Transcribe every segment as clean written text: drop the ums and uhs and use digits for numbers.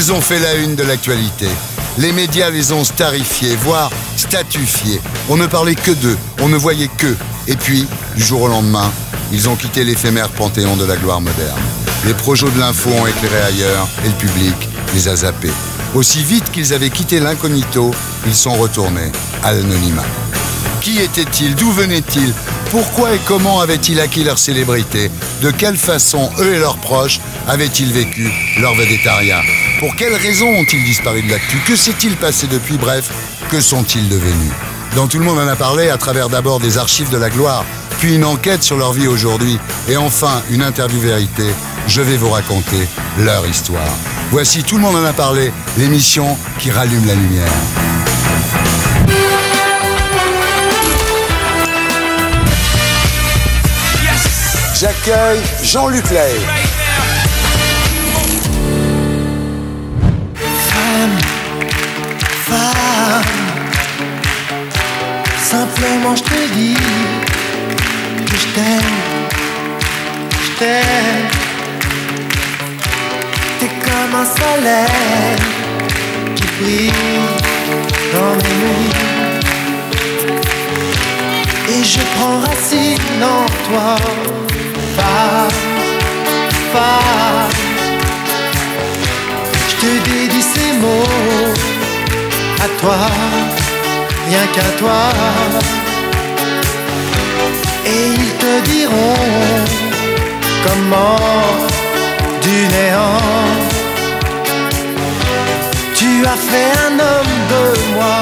Elles ont fait la une de l'actualité. Les médias les ont starifiés, voire statufiés. On ne parlait que d'eux, on ne voyait qu'eux. Et puis, du jour au lendemain, ils ont quitté l'éphémère panthéon de la gloire moderne. Les projos de l'info ont éclairé ailleurs et le public les a zappés. Aussi vite qu'ils avaient quitté l'incognito, ils sont retournés à l'anonymat. Qui étaient-ils? D'où venaient-ils? Pourquoi et comment avaient-ils acquis leur célébrité? De quelle façon, eux et leurs proches, avaient-ils vécu leur végétariat? Pour quelles raisons ont-ils disparu de l'actu? Que s'est-il passé depuis? Bref, que sont-ils devenus? Dans Tout le monde en a parlé à travers d'abord des archives de la gloire, puis une enquête sur leur vie aujourd'hui, et enfin une interview vérité. Je vais vous raconter leur histoire. Voici Tout le monde en a parlé, l'émission qui rallume la lumière. J'accueille Jean-Luc Lahaye. Femme, simplement je te dis que je t'aime, T'es comme un soleil qui brille dans mes nuits, et je prends racine en toi. Femme, je te dédie ces mots à toi, rien qu'à toi, et ils te diront comment du néant tu as fait un homme de moi.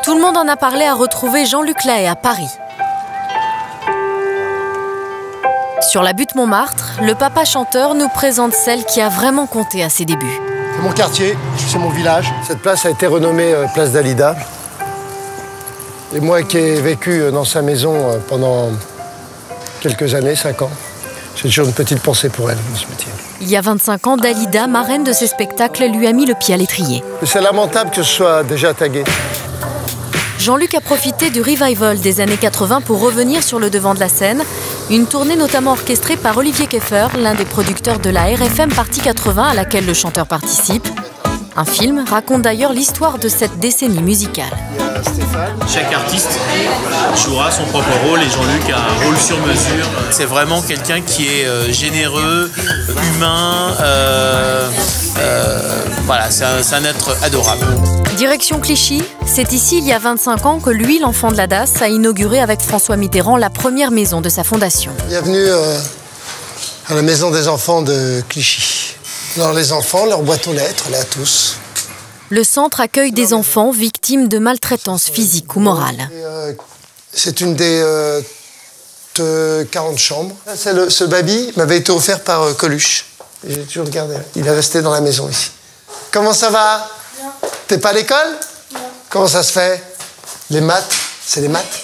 Tout le monde en a parlé à retrouver Jean-Luc Lahaye à Paris. Sur la butte Montmartre, le papa chanteur nous présente celle qui a vraiment compté à ses débuts. C'est mon quartier, c'est mon village. Cette place a été renommée Place Dalida. Et moi qui ai vécu dans sa maison pendant quelques années, 5 ans, j'ai toujours une petite pensée pour elle dans ce métier. Il y a 25 ans, Dalida, marraine de ses spectacles, lui a mis le pied à l'étrier. C'est lamentable que ce soit déjà tagué. Jean-Luc a profité du revival des années 80 pour revenir sur le devant de la scène. Une tournée notamment orchestrée par Olivier Keffer, l'un des producteurs de la RFM Partie 80 à laquelle le chanteur participe. Un film raconte d'ailleurs l'histoire de cette décennie musicale. Chaque artiste jouera son propre rôle et Jean-Luc a un rôle sur mesure. C'est vraiment quelqu'un qui est généreux, humain, voilà, c'est un être adorable. Direction Clichy, c'est ici, il y a 25 ans, que lui, l'enfant de la DAS, a inauguré avec François Mitterrand la première maison de sa fondation. Bienvenue à la maison des enfants de Clichy. Alors les enfants, leur boîte aux lettres, là, tous. Le centre accueille des enfants victimes de maltraitance physique ou morale. C'est une des 40 chambres. Ce baby m'avait été offert par Coluche. J'ai toujours gardé. Il est resté dans la maison ici. Comment ça va? Bien. T'es pas à l'école? Non. Comment ça se fait? Les maths, c'est les maths?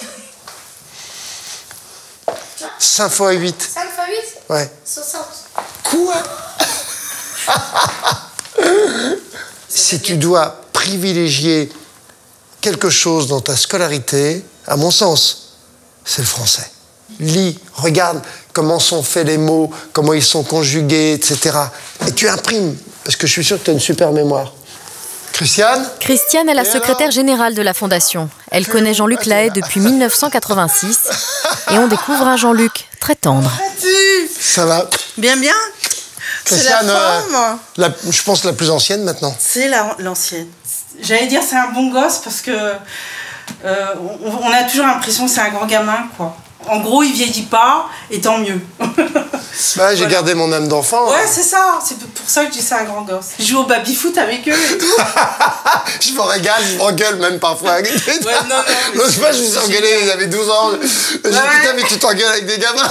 5 fois 8. 5 fois 8? Ouais. 60. Quoi? Si tu dois privilégier quelque chose dans ta scolarité, à mon sens, c'est le français. Lis, regarde comment sont faits les mots, comment ils sont conjugués, etc. Et tu imprimes, parce que je suis sûr que tu as une super mémoire. Christiane? Christiane est la secrétaire générale de la Fondation. Elle connaît Jean-Luc Lahaye depuis 1986 et on découvre un Jean-Luc très tendre. Ça va? Bien, bien. Christiane, c'est la forme. Je pense la plus ancienne maintenant. C'est l'ancienne. J'allais dire c'est un bon gosse parce que on a toujours l'impression que c'est un grand gamin, quoi. En gros, il vieillit pas, et tant mieux. Bah, j'ai gardé mon âme d'enfant. Ouais, c'est ça. C'est pour ça que je dis c'est un grand gosse. Je joue au baby-foot avec eux et tout. Je me régale, je m'engueule même parfois. Ouais, non. L'autre fois, je me suis engueulé, ils avaient 12 ans. Je dis, putain, mais tu t'engueules avec des gamins.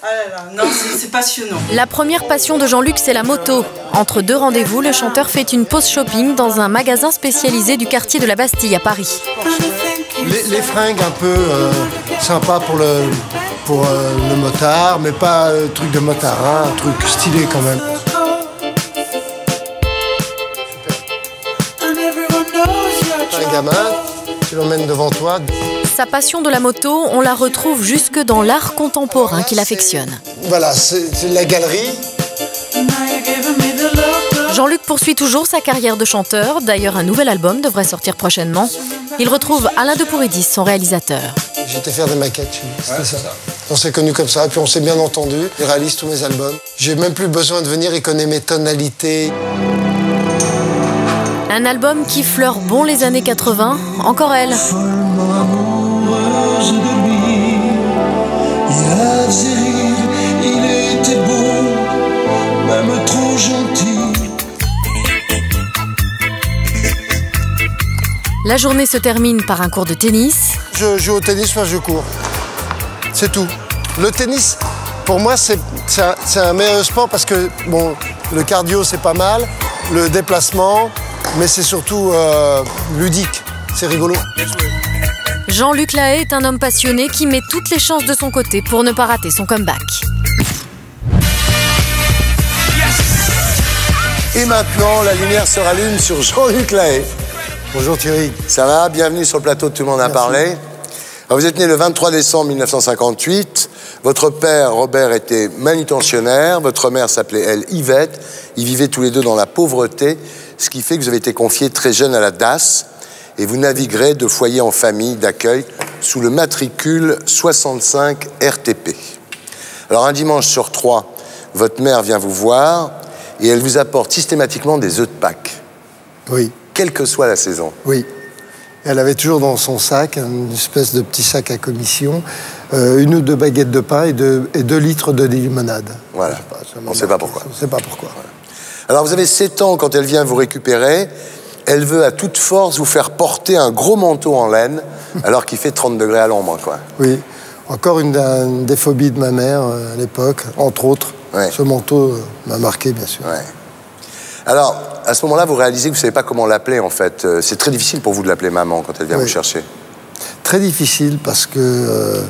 Ah là là, non, c'est passionnant. La première passion de Jean-Luc, c'est la moto. Entre deux rendez-vous, le chanteur fait une pause shopping dans un magasin spécialisé du quartier de la Bastille à Paris. Les fringues un peu sympas pour le motard, mais pas truc de motard, hein, un truc stylé quand même. Super. Un gamin, Tu l'emmènes devant toi. Sa passion de la moto, on la retrouve jusque dans l'art contemporain qu'il affectionne. Voilà, c'est la galerie. Jean-Luc poursuit toujours sa carrière de chanteur. D'ailleurs, un nouvel album devrait sortir prochainement. Il retrouve Alain de Pouridis, son réalisateur. J'étais faire des maquettes chez lui, c'était ça. On s'est connus comme ça, et puis on s'est bien entendu. Il réalise tous mes albums. J'ai même plus besoin de venir, il connaît mes tonalités. Un album qui fleure bon les années 80, encore elle. Il était beau, même trop gentil. La journée se termine par un cours de tennis. Je joue au tennis, moi je cours. C'est tout. Le tennis, pour moi, c'est un meilleur sport parce que, bon, le cardio, c'est pas mal, le déplacement, mais c'est surtout ludique. C'est rigolo. Jean-Luc Lahaye est un homme passionné qui met toutes les chances de son côté pour ne pas rater son comeback. Et maintenant, la lumière se rallume sur Jean-Luc Lahaye. Bonjour Thierry. Ça va? Bienvenue sur le plateau de Tout le monde a parlé. Alors, vous êtes né le 23 décembre 1958. Votre père, Robert, était manutentionnaire. Votre mère s'appelait, elle, Yvette. Ils vivaient tous les deux dans la pauvreté, ce qui fait que vous avez été confié très jeune à la DAS et vous naviguerez de foyer en famille d'accueil sous le matricule 65 RTP. Alors, un dimanche sur 3, votre mère vient vous voir et elle vous apporte systématiquement des œufs de Pâques. Oui. Quelle que soit la saison. Oui. Elle avait toujours dans son sac, une espèce de petit sac à commission, 1 ou 2 baguettes de pain et 2 litres de limonade. Voilà. On ne sait pas pourquoi. On ne sait pas pourquoi. Voilà. Alors, vous avez 7 ans quand elle vient vous récupérer. Elle veut à toute force vous faire porter un gros manteau en laine, alors qu'il fait 30 degrés à l'ombre, quoi. Oui. Encore une des phobies de ma mère à l'époque, entre autres. Ouais. Ce manteau m'a marqué, bien sûr. Ouais. Alors, à ce moment-là, vous réalisez que vous ne savez pas comment l'appeler, en fait. C'est très difficile pour vous de l'appeler maman quand elle vient vous chercher. Très difficile parce que,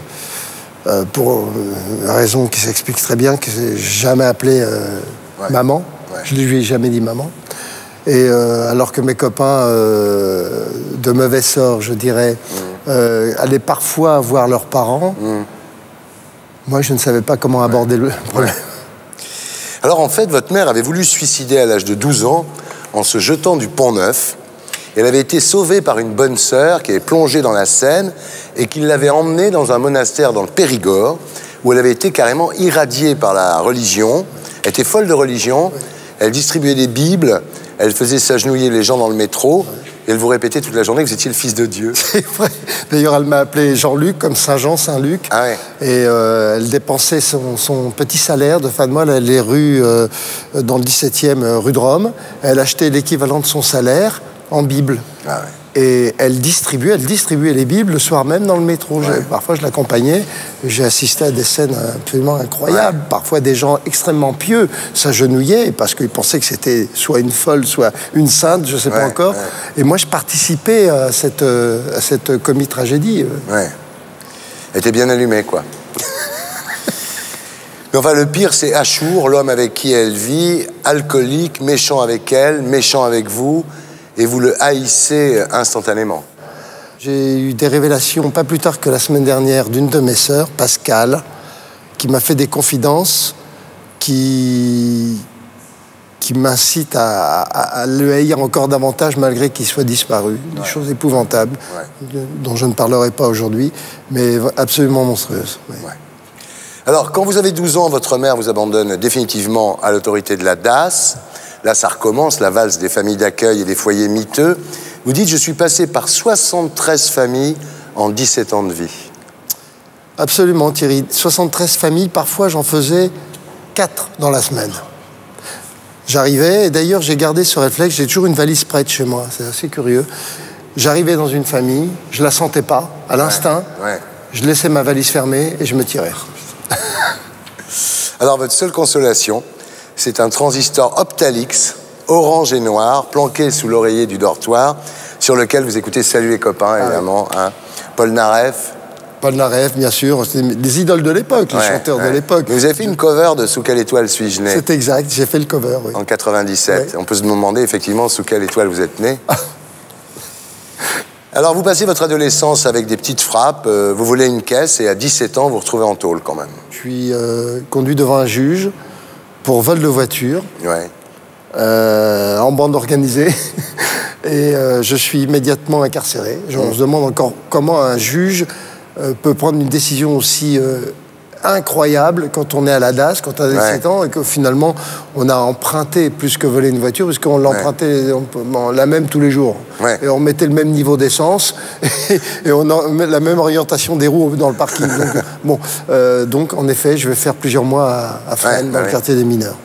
pour une raison qui s'explique très bien, que j'ai jamais appelé maman. Ouais. Je ne lui ai jamais dit maman. Et alors que mes copains de mauvais sort, je dirais, allaient parfois voir leurs parents, moi, je ne savais pas comment aborder le problème. Ouais. Alors, en fait, votre mère avait voulu se suicider à l'âge de 12 ans en se jetant du Pont-Neuf. Elle avait été sauvée par une bonne sœur qui avait plongé dans la Seine et qui l'avait emmenée dans un monastère dans le Périgord où elle avait été carrément irradiée par la religion. Elle était folle de religion. Elle distribuait des Bibles. Elle faisait s'agenouiller les gens dans le métro. Et elle vous répétait toute la journée que vous étiez le fils de Dieu. C'est vrai. D'ailleurs, elle m'a appelé Jean-Luc, comme Saint-Jean, Saint-Luc. Ah ouais. Et elle dépensait son petit salaire de fin de mois. Elle allait rue, dans le 17e, rue de Rome. Elle achetait l'équivalent de son salaire en Bible. Ah ouais. Et elle distribuait les Bibles le soir même dans le métro. Ouais. Parfois, je l'accompagnais. J'ai assisté à des scènes absolument incroyables. Ouais. Parfois, des gens extrêmement pieux s'agenouillaient parce qu'ils pensaient que c'était soit une folle, soit une sainte, je ne sais pas encore. Ouais. Et moi, je participais à cette comique-tragédie. Ouais. Elle était bien allumée, quoi. Mais enfin, le pire, c'est Achour, l'homme avec qui elle vit, alcoolique, méchant avec elle, méchant avec vous. Et vous le haïssez instantanément. J'ai eu des révélations, pas plus tard que la semaine dernière, d'une de mes sœurs, Pascal, qui m'a fait des confidences qui m'incitent à le haïr encore davantage malgré qu'il soit disparu. Des choses épouvantables, dont je ne parlerai pas aujourd'hui, mais absolument monstrueuses. Ouais. Alors, quand vous avez 12 ans, votre mère vous abandonne définitivement à l'autorité de la DAS. Là, ça recommence, la valse des familles d'accueil et des foyers miteux. Vous dites, je suis passé par 73 familles en 17 ans de vie. Absolument, Thierry. 73 familles, parfois j'en faisais 4 dans la semaine. J'arrivais, et d'ailleurs j'ai gardé ce réflexe, j'ai toujours une valise prête chez moi, c'est assez curieux. J'arrivais dans une famille, je la sentais pas, à l'instinct, je laissais ma valise fermée et je me tirais. Alors, votre seule consolation, c'est un transistor Optalix, orange et noir, planqué sous l'oreiller du dortoir, sur lequel vous écoutez Salut les copains, évidemment. Hein. Paul Naref. Paul Naref, bien sûr. C'était des idoles de l'époque, les chanteurs de l'époque. Vous avez fait une cover de Sous quelle étoile suis-je né? C'est exact, j'ai fait le cover, oui. En 97. On peut se demander, effectivement, sous quelle étoile vous êtes né. Alors, vous passez votre adolescence avec des petites frappes, vous volez une caisse et à 17 ans, vous vous retrouvez en tôle quand même. Je suis conduit devant un juge pour vol de voiture, Ouais. en bande organisée, et je suis immédiatement incarcéré. On se demande encore comment un juge peut prendre une décision aussi incroyable quand on est à la DAS, quand on a 17 ans, et que finalement on a emprunté plus que voler une voiture, parce qu'on l'empruntait la même tous les jours. Ouais. Et on mettait le même niveau d'essence, et on a la même orientation des roues dans le parking. Donc, donc en effet, je vais faire plusieurs mois à Fresnes, dans le quartier des mineurs.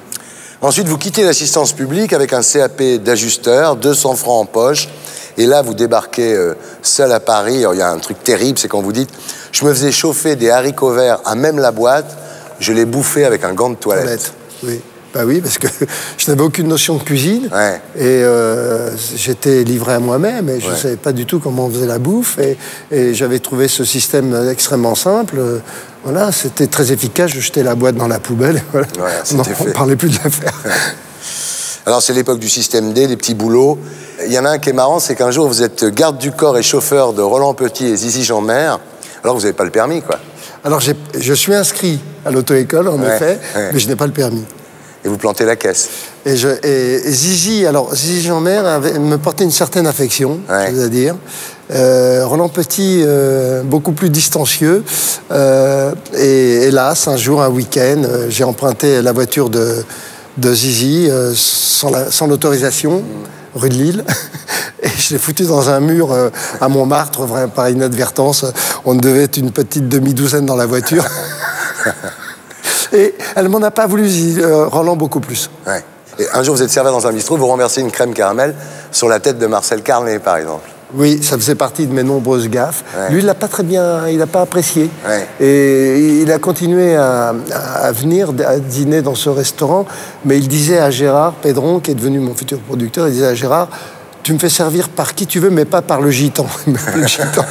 Ensuite, vous quittez l'assistance publique avec un CAP d'ajusteur, 200 francs en poche. Et là, vous débarquez seul à Paris. Alors, il y a un truc terrible, c'est quand vous dites « Je me faisais chauffer des haricots verts à même la boîte, je les bouffais avec un gant de toilette. » Oui. Bah oui, parce que je n'avais aucune notion de cuisine. Ouais. Et j'étais livré à moi-même. Et je ne savais pas du tout comment on faisait la bouffe. Et j'avais trouvé ce système extrêmement simple. Voilà, c'était très efficace. Je jetais la boîte dans la poubelle. Et voilà. On ne parlait plus de l'affaire. Alors, c'est l'époque du système D, des petits boulots. Il y en a un qui est marrant, c'est qu'un jour, vous êtes garde du corps et chauffeur de Roland Petit et Zizi Jeanmaire. Alors, vous n'avez pas le permis, quoi. Alors, je suis inscrit à l'auto-école, en effet, mais je n'ai pas le permis. Et vous plantez la caisse. Et Zizi Jeanmaire me portait une certaine affection, je veux dire. Roland Petit, beaucoup plus distancieux. Et hélas, un jour, un week-end, j'ai emprunté la voiture de Zizi sans l'autorisation, rue de Lille. Et je l'ai foutu dans un mur à Montmartre, par inadvertance. On devait être une petite demi-douzaine dans la voiture. Et elle m'en a pas voulu, Roland, beaucoup plus. Ouais. Et un jour, vous êtes serveur dans un bistrot, vous renversez une crème caramel sur la tête de Marcel Carnet, par exemple. Oui, ça faisait partie de mes nombreuses gaffes. Ouais. Lui, il l'a pas très bien, il n'a pas apprécié. Ouais. Et il a continué à venir à dîner dans ce restaurant, mais il disait à Gérard Pédron, qui est devenu mon futur producteur, il disait à Gérard, tu me fais servir par qui tu veux, mais pas par le gitan. Le gitan.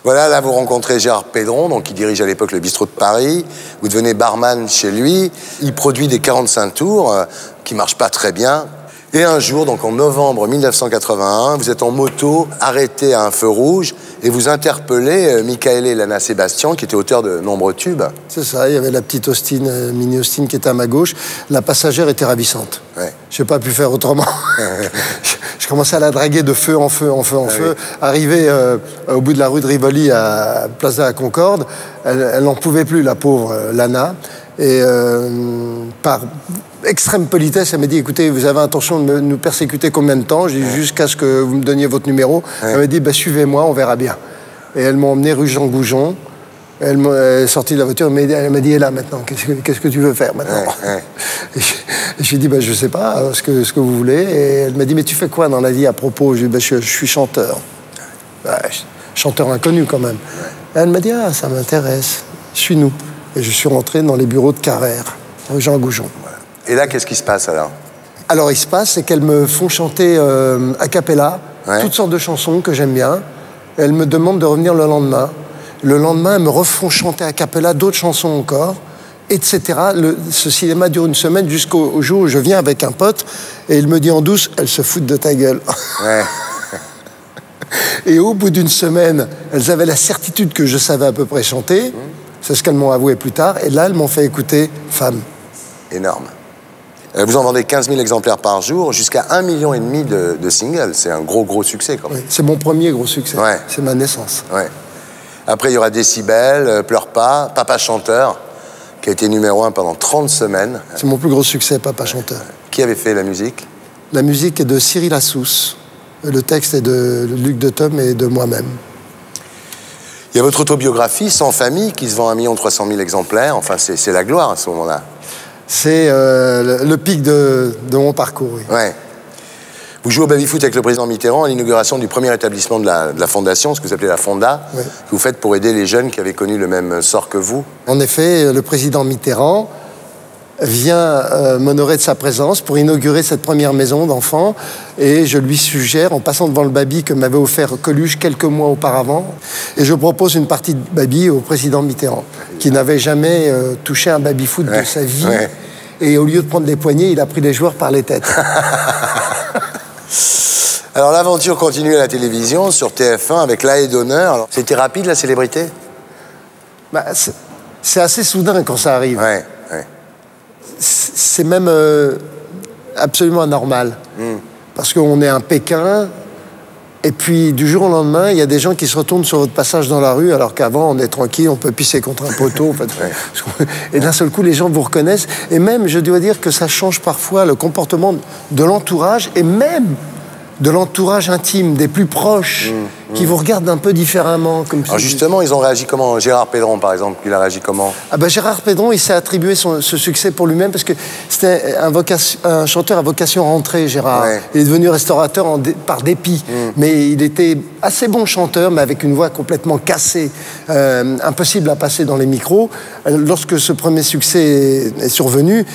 Voilà, là, vous rencontrez Gérard Pédron, donc, qui dirige à l'époque le bistrot de Paris. Vous devenez barman chez lui. Il produit des 45 tours qui ne marchent pas très bien. Et un jour, donc en novembre 1981, vous êtes en moto, arrêté à un feu rouge, et vous interpellez Michael et Lana Sébastien, qui était auteur de nombreux tubes. C'est ça, il y avait la petite Austin, mini Austin, qui était à ma gauche. La passagère était ravissante. Ouais. Je n'ai pas pu faire autrement. Je commençais à la draguer de feu en feu, en feu, en feu. Arrivé au bout de la rue de Rivoli, à Place de la Concorde, elle n'en pouvait plus, la pauvre Lana. Et par extrême politesse, elle m'a dit, écoutez, vous avez intention de nous persécuter combien de temps? J'ai dit, jusqu'à ce que vous me donniez votre numéro. Elle m'a dit, bah, suivez-moi, on verra bien. Et elle m'a emmené rue Jean Goujon. Elle est sortie de la voiture, elle m'a dit, et là maintenant, qu'est-ce que tu veux faire maintenant? Et je lui ai dit, bah, je sais pas, ce que vous voulez. Et elle m'a dit, mais tu fais quoi dans la vie à propos? Je lui ai dit, bah, je suis chanteur. Bah, chanteur inconnu quand même. Et elle m'a dit, ah, ça m'intéresse, suis-nous. Et je suis rentré dans les bureaux de Carrère, rue Jean Goujon. Et là, qu'est-ce qui se passe alors? Alors, il se passe, c'est qu'elles me font chanter a cappella, toutes sortes de chansons que j'aime bien. Elles me demandent de revenir le lendemain. Le lendemain, elles me refont chanter a cappella d'autres chansons encore, etc. Ce cinéma dure une semaine jusqu'au jour où je viens avec un pote et il me dit en douce, elles se foutent de ta gueule. Ouais. Et au bout d'une semaine, elles avaient la certitude que je savais à peu près chanter. C'est ce qu'elles m'ont avoué plus tard. Et là, elles m'ont fait écouter Femme. Énorme. Vous en vendez 15 000 exemplaires par jour, jusqu'à 1,5 million de singles. C'est un gros succès, quand même. Oui, c'est mon premier gros succès. Ouais. C'est ma naissance. Ouais. Après, il y aura Décibel, Pleure pas, Papa Chanteur, qui a été numéro 1 pendant 30 semaines. C'est mon plus gros succès, Papa Chanteur. Qui avait fait la musique? La musique est de Cyril Assous. Le texte est de Luc de Thom et de moi-même. Il y a votre autobiographie, Sans famille, qui se vend 1 300 000 exemplaires. Enfin, c'est la gloire à ce moment-là. C'est le pic de mon parcours, oui. Ouais. Vous jouez au baby-foot avec le président Mitterrand à l'inauguration du premier établissement de la Fondation, ce que vous appelez la Fonda, que vous faites pour aider les jeunes qui avaient connu le même sort que vous. En effet, le président Mitterrand vient m'honorer de sa présence pour inaugurer cette première maison d'enfants et je lui suggère, en passant devant le baby que m'avait offert Coluche quelques mois auparavant, et je propose une partie de baby au président Mitterrand, qui n'avait jamais touché un baby-foot de sa vie, et au lieu de prendre les poignets, il a pris les joueurs par les têtes. Alors l'aventure continue à la télévision, sur TF1, avec La Haie d'honneur. C'était rapide, la célébrité? Bah, c'est assez soudain quand ça arrive. Ouais. C'est même absolument anormal. Parce qu'on est un Pékin, et puis du jour au lendemain, il y a des gens qui se retournent sur votre passage dans la rue, alors qu'avant, on est tranquille, on peut pisser contre un poteau. En fait. Et d'un seul coup, les gens vous reconnaissent. Et même, je dois dire que ça change parfois le comportement de l'entourage, et même de l'entourage intime, des plus proches, qui vous regardent un peu différemment. Comme Alors justement, ils ont réagi comment? Gérard Pédron, par exemple, il a réagi comment? Ah ben Gérard Pédron, il s'est attribué ce succès pour lui-même parce que c'était un chanteur à vocation rentrée, Gérard. Ouais. Il est devenu restaurateur par dépit. Mais il était assez bon chanteur, mais avec une voix complètement cassée, impossible à passer dans les micros. Lorsque ce premier succès est survenu,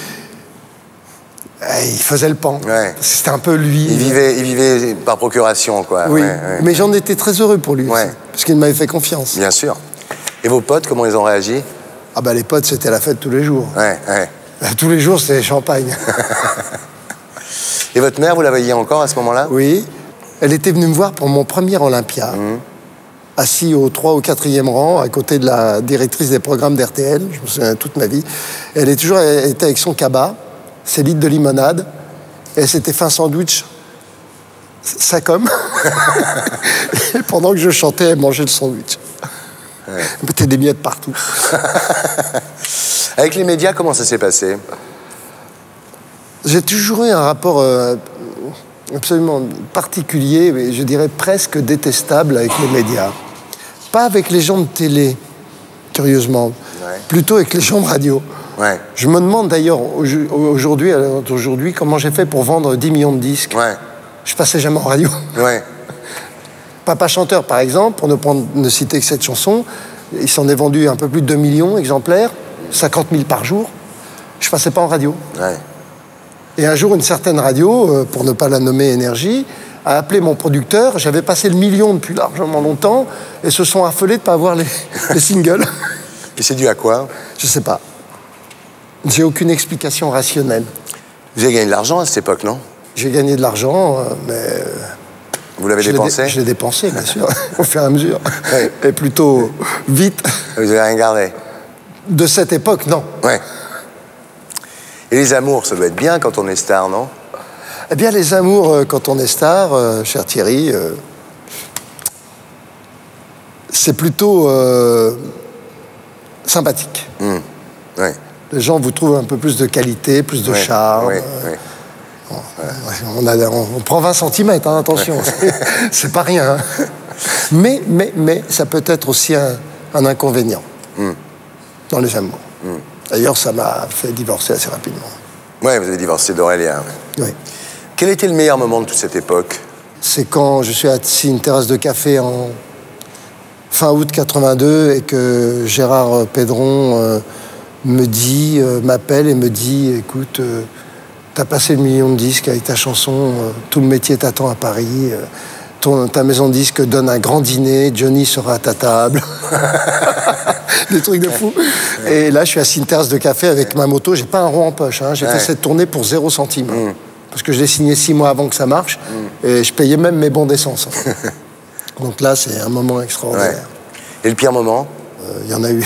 il faisait le pan. Ouais. C'était un peu lui. Il vivait par procuration, quoi. Oui, mais j'en étais très heureux pour lui, aussi, parce qu'il m'avait fait confiance. Bien sûr. Et vos potes, comment ils ont réagi? Ah bah les potes, c'était la fête tous les jours. Ouais. Tous les jours, c'était champagne. Et votre mère, vous la voyiez encore à ce moment-là? Oui. Elle était venue me voir pour mon premier Olympia. Assis au 3 ou 4e rang, à côté de la directrice des programmes d'RTL. Je me souviens toute ma vie. Elle était avec son cabas, ses litres de limonade, et elle s'était fait un sandwich, ça comme. Et pendant que je chantais, elle mangeait le sandwich. Elle mettait des miettes partout. Avec les médias, comment ça s'est passé? J'ai toujours eu un rapport absolument particulier, mais je dirais presque détestable avec les médias. Pas avec les gens de télé, curieusement, plutôt avec les gens de radio. Je me demande d'ailleurs aujourd'hui comment j'ai fait pour vendre 10 millions de disques. Je passais jamais en radio. Papa Chanteur, par exemple, pour ne citer que cette chanson, il s'en est vendu un peu plus de 2 millions d'exemplaires, 50 000 par jour. Je passais pas en radio. Et un jour, une certaine radio, pour ne pas la nommer Énergie, a appelé mon producteur. J'avais passé le million depuis largement longtemps et se sont affolés de ne pas avoir les singles. Et c'est dû à quoi? Je sais pas. J'ai aucune explication rationnelle. Vous avez gagné de l'argent à cette époque, non? J'ai gagné de l'argent, mais... Vous l'avez dépensé? Je l'ai dépensé, bien sûr, au fur et à mesure. Et plutôt vite. Vous n'avez rien gardé? De cette époque, non. Et les amours, ça doit être bien quand on est star, non? Eh bien, les amours, quand on est star, cher Thierry, c'est plutôt sympathique. Les gens vous trouvent un peu plus de qualité, plus de charme. On prend 20 cm, hein, attention, c'est pas rien. Hein. Mais ça peut être aussi un inconvénient dans les amours. D'ailleurs, ça m'a fait divorcer assez rapidement. Oui, vous avez divorcé d'Aurélien. Oui. Quel était le meilleur moment de toute cette époque? C'est quand je suis assis à une terrasse de café en fin août 82 et que Gérard Pédron m'appelle et me dit, écoute, t'as passé le million de disques avec ta chanson, tout le métier t'attend à Paris, ta maison de disques donne un grand dîner, Johnny sera à ta table. Des trucs de fou. Et là, je suis assis à une terrasse de café avec ma moto, j'ai pas un rond en poche, hein. J'ai fait cette tournée pour 0 centime. Parce que je l'ai signé 6 mois avant que ça marche, et je payais même mes bons d'essence. Donc là, c'est un moment extraordinaire. Et le pire moment? Il y en a eu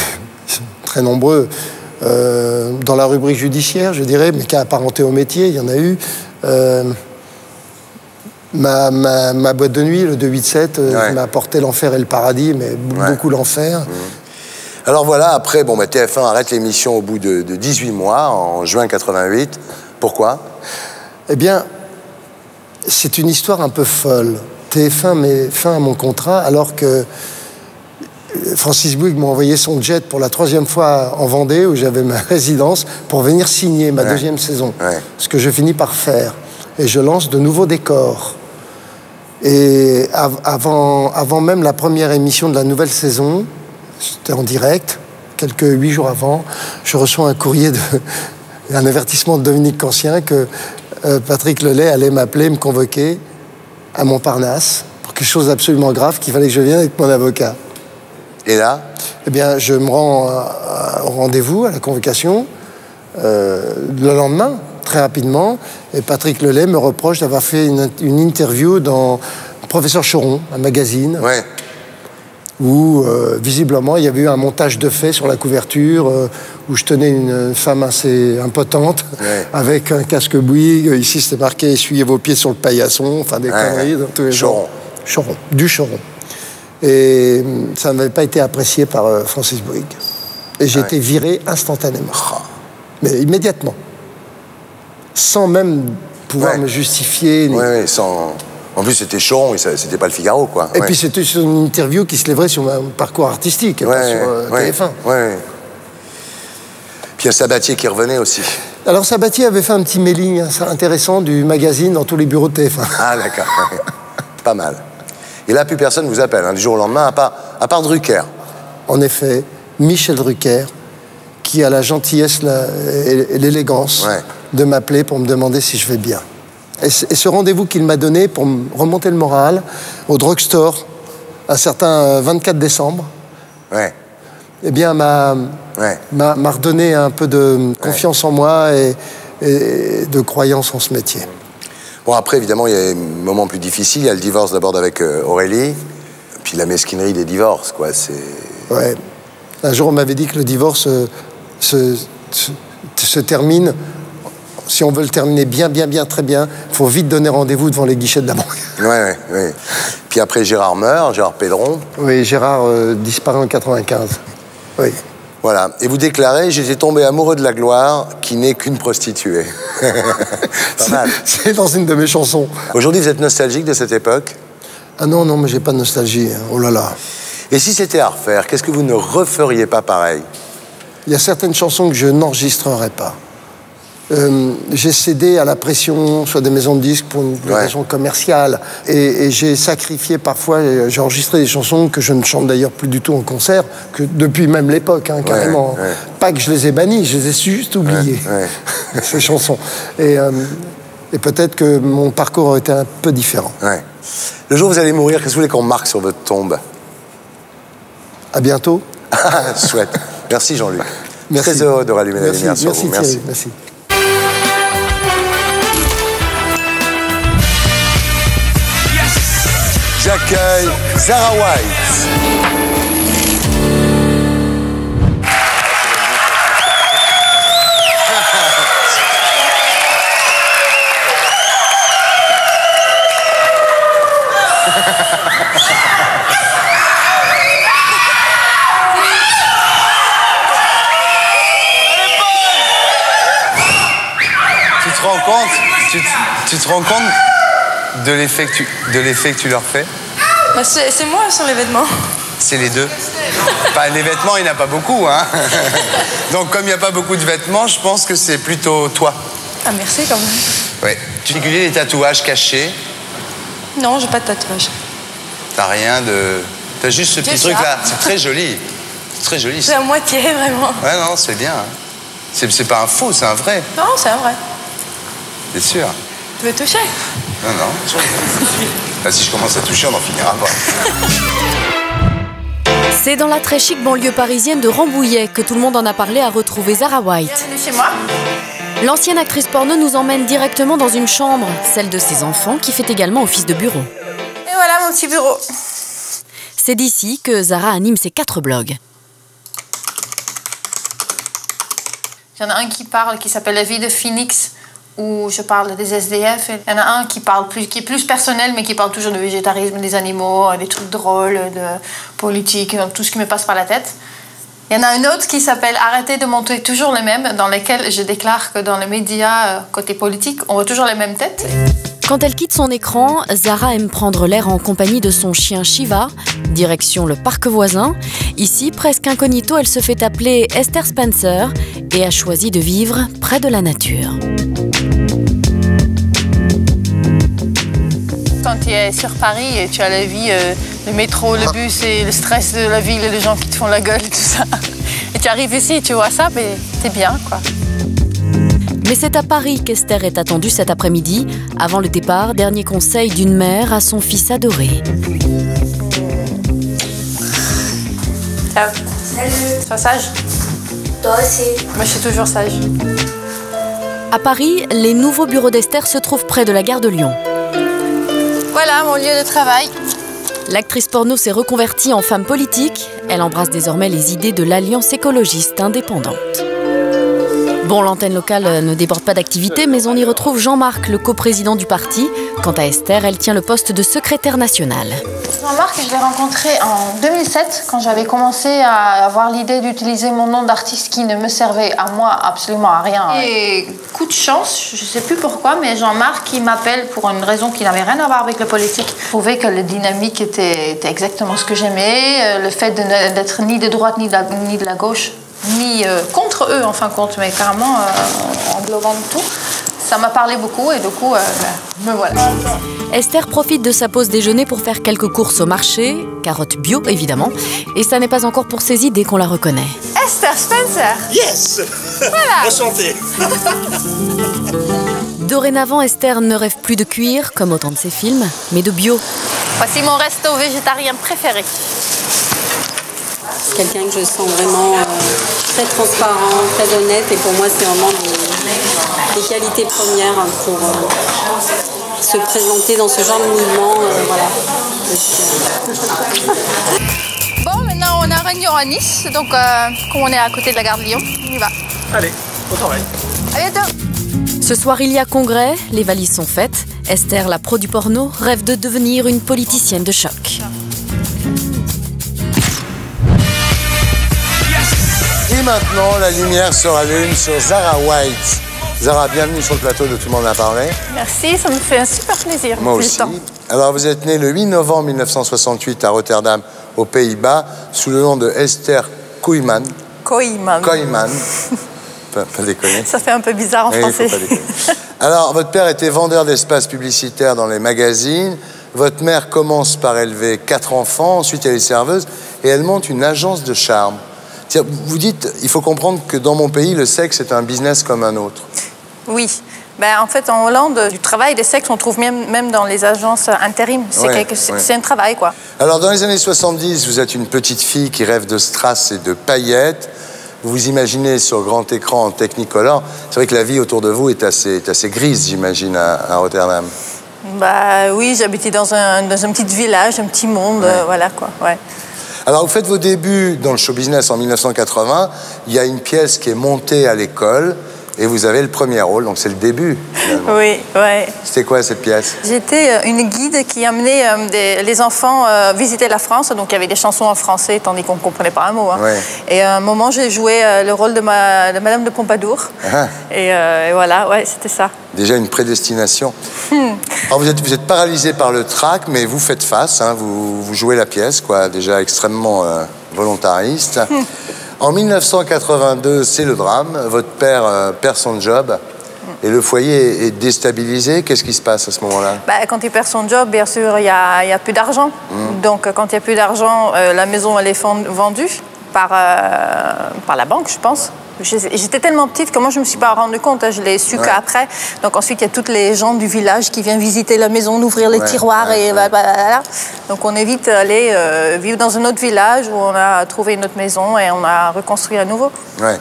très nombreux. Dans la rubrique judiciaire, je dirais, mais qui a apparenté au métier, il y en a eu. Ma boîte de nuit, le 287, m'a apporté l'enfer et le paradis, mais beaucoup l'enfer. Alors voilà, après, TF1 arrête l'émission au bout de 18 mois, en juin 88. Pourquoi? Eh bien, c'est une histoire un peu folle. TF1 met fin à mon contrat alors que Francis Bouygues m'a envoyé son jet pour la 3e fois en Vendée, où j'avais ma résidence, pour venir signer ma 2e saison. Ce que je finis par faire. Et je lance de nouveaux décors. Et avant même la première émission de la nouvelle saison, c'était en direct, quelques 8 jours avant, je reçois un courrier, un avertissement de Dominique Cancien que Patrick Lelay allait m'appeler, me convoquer à Montparnasse pour quelque chose d'absolument grave, qu'il fallait que je vienne avec mon avocat. Et là? Eh bien, je me rends au rendez-vous, à la convocation, le lendemain. très rapidement. Et Patrick Lelay me reproche d'avoir fait une interview dans Professeur Choron, un magazine. Ouais. Où, visiblement, il y avait eu un montage de faits sur la couverture, où je tenais une femme assez impotente, avec un casque Bouygues. Ici, c'était marqué « Essuyez vos pieds sur le paillasson », enfin des conneries dans tous les genres. Choron, du Choron. Et ça n'avait pas été apprécié par Francis Bouygues. Et j'ai été viré instantanément. Mais immédiatement. Sans même pouvoir me justifier. Oui, sans... En plus, c'était Choron, c'était pas le Figaro, quoi. Et puis, c'était une interview qui se lèverait sur mon parcours artistique, et pas sur TF1. Puis il y a Sabatier qui revenait aussi. Alors, Sabatier avait fait un petit mailing intéressant du magazine dans tous les bureaux de TF1. Ah, d'accord. Pas mal. Et là, plus personne vous appelle, du jour au lendemain, à part Drucker. En effet, Michel Drucker, qui a la gentillesse et l'élégance de m'appeler pour me demander si je vais bien. Et ce rendez-vous qu'il m'a donné pour me remonter le moral au drugstore, un certain 24 décembre, eh bien, m'a redonné un peu de confiance en moi et de croyance en ce métier. Bon, après, évidemment, il y a des moments plus difficiles. Il y a le divorce d'abord avec Aurélie, puis la mesquinerie des divorces, quoi. Ouais. Un jour, on m'avait dit que le divorce se termine. Si on veut le terminer bien, très bien, il faut vite donner rendez-vous devant les guichets de la banque. Oui. Puis après, Gérard meurt, Gérard Pédron. Oui, Gérard disparaît en 95. Oui. Voilà. Et vous déclarez, j'étais tombé amoureux de la gloire qui n'est qu'une prostituée. Pas mal. C'est dans une de mes chansons. Aujourd'hui, vous êtes nostalgique de cette époque? Ah non, mais j'ai pas de nostalgie. Oh là là. Et si c'était à refaire, qu'est-ce que vous ne referiez pas pareil? Il y a certaines chansons que je n'enregistrerai pas. J'ai cédé à la pression soit des maisons de disques pour une raison commerciale et j'ai sacrifié parfois, j'ai enregistré des chansons que je ne chante d'ailleurs plus du tout en concert, que depuis même l'époque, carrément. Pas que je les ai bannies, je les ai juste oubliées, ces chansons. Et peut-être que mon parcours aurait été un peu différent. Le jour où vous allez mourir, qu'est-ce que vous voulez qu'on marque sur votre tombe? À bientôt. Chouette. Merci Jean-Luc. Merci. Très heureux de rallumer la lumière sur vous. Merci. Merci. J'accueille Zara White. Tu te rends compte de l'effet que tu leur fais? C'est moi sur les vêtements. C'est les deux. Les vêtements, il n'y en a pas beaucoup, hein. Donc comme il n'y a pas beaucoup de vêtements, je pense que c'est plutôt toi. Ah merci quand même. Ouais. Tu régulier les tatouages cachés? Non, j'ai pas de tatouage. T'as rien de... T'as juste ce petit truc là. C'est très joli. C'est très joli. C'est à moitié vraiment. Ouais non, c'est bien. C'est pas un faux, c'est un vrai. Non, c'est un vrai. C'est sûr. Tu veux toucher? Non. Là, si je commence à toucher, on n'en finira pas. C'est dans la très chic banlieue parisienne de Rambouillet que tout le monde en a parlé à retrouver Zara White. Bienvenue chez moi. L'ancienne actrice porno nous emmène directement dans une chambre, celle de ses enfants, qui fait également office de bureau. Et voilà mon petit bureau. C'est d'ici que Zara anime ses 4 blogs. Il y en a un qui s'appelle La vie de Phoenix, où je parle des SDF. Il y en a un qui est plus personnel, mais qui parle toujours de végétarisme, des animaux, des trucs drôles, de politique, tout ce qui me passe par la tête. Il y en a un autre qui s'appelle Arrêtez de montrer toujours les mêmes, dans lequel je déclare que dans les médias, côté politique, on voit toujours les mêmes têtes. Quand elle quitte son écran, Zara aime prendre l'air en compagnie de son chien Shiva, direction le parc voisin. Ici, presque incognito, elle se fait appeler Esther Spencer et a choisi de vivre près de la nature. Quand tu es sur Paris et tu as la vie, le métro, le bus et le stress de la ville et les gens qui te font la gueule et tout ça. Et tu arrives ici, tu vois ça, mais t'es bien, quoi. Mais c'est à Paris qu'Esther est attendue cet après-midi. Avant le départ, dernier conseil d'une mère à son fils adoré. Ciao. Salut. Sois sage. Toi aussi. Moi, je suis toujours sage. À Paris, les nouveaux bureaux d'Esther se trouvent près de la gare de Lyon. Voilà mon lieu de travail. L'actrice porno s'est reconvertie en femme politique. Elle embrasse désormais les idées de l'Alliance écologiste indépendante. Bon, l'antenne locale ne déborde pas d'activité, mais on y retrouve Jean-Marc, le coprésident du parti. Quant à Esther, elle tient le poste de secrétaire nationale. Jean-Marc, je l'ai rencontré en 2007, quand j'avais commencé à avoir l'idée d'utiliser mon nom d'artiste qui ne me servait à moi absolument à rien. Et coup de chance, je ne sais plus pourquoi, mais Jean-Marc, il m'appelle pour une raison qui n'avait rien à voir avec le politique. Je trouvais que la dynamique était exactement ce que j'aimais, le fait d'être ni de droite ni de la gauche, ni contre eux en fin de compte, mais carrément englobant tout. Ça m'a parlé beaucoup et du coup, me voilà. Esther profite de sa pause déjeuner pour faire quelques courses au marché, carottes bio évidemment, et ça n'est pas encore pour ses idées qu'on la reconnaît. Esther Spencer. Yes. Voilà. Enchanté. Dorénavant, Esther ne rêve plus de cuir, comme autant de ses films, mais de bio. Voici mon resto végétarien préféré. C'est quelqu'un que je sens vraiment très transparent, très honnête, et pour moi c'est vraiment des qualités premières pour se présenter dans ce genre de mouvement. Voilà. Bon, maintenant on a une réunion à Nice, donc comme on est à côté de la gare de Lyon, on y va. Allez, au travail. À bientôt. Ce soir, il y a congrès, les valises sont faites. Esther, la pro du porno, rêve de devenir une politicienne de choc. Et maintenant, la lumière se rallume sur Zara White. Zara, bienvenue sur le plateau de Tout le monde a parlé. Merci, ça me fait un super plaisir. Moi aussi. Alors, vous êtes née le 8 novembre 1968 à Rotterdam, aux Pays-Bas, sous le nom de Esther Kooijman. Kooijman. Kooijman. Pas déconner. Ça fait un peu bizarre en français. Faut pas déconner. Alors, votre père était vendeur d'espace publicitaire dans les magazines. Votre mère commence par élever 4 enfants, ensuite elle est serveuse, et elle monte une agence de charme. Vous dites, il faut comprendre que dans mon pays, le sexe est un business comme un autre. Oui. Ben, en fait, en Hollande, du travail des sexes, on trouve même dans les agences intérim. C'est un travail, quoi. Alors, dans les années 70, vous êtes une petite fille qui rêve de strass et de paillettes. Vous vous imaginez sur grand écran en Technicolor. C'est vrai que la vie autour de vous est assez grise, j'imagine, à Rotterdam. Bah oui, j'habitais dans un petit village, un petit monde, voilà, quoi, ouais. Alors, vous faites vos débuts dans le show business en 1980. Il y a une pièce qui est montée à l'école et vous avez le premier rôle, donc c'est le début, finalement. Oui, ouais. C'était quoi, cette pièce? J'étais une guide qui amenait les enfants visiter la France, donc il y avait des chansons en français, tandis qu'on ne comprenait pas un mot. Hein. Ouais. Et à un moment, j'ai joué le rôle de Madame de Pompadour. Ah. Et voilà, ouais, c'était ça. Déjà une prédestination. Alors, vous êtes paralysé par le trac, mais vous faites face, hein, vous jouez la pièce, quoi, déjà extrêmement volontariste. En 1982, c'est le drame. Votre père perd son job et le foyer est déstabilisé. Qu'est-ce qui se passe à ce moment-là? Quand il perd son job, bien sûr, il n'y a plus d'argent. Donc, quand il n'y a plus d'argent, la maison, elle est vendue par la banque, je pense. J'étais tellement petite que moi, je ne me suis pas rendu compte. Hein, je l'ai su qu'après. Donc ensuite, il y a toutes les gens du village qui viennent visiter la maison, ouvrir les tiroirs. Donc on est vite allé vivre dans un autre village où on a trouvé une autre maison et on a reconstruit à nouveau. Ouais.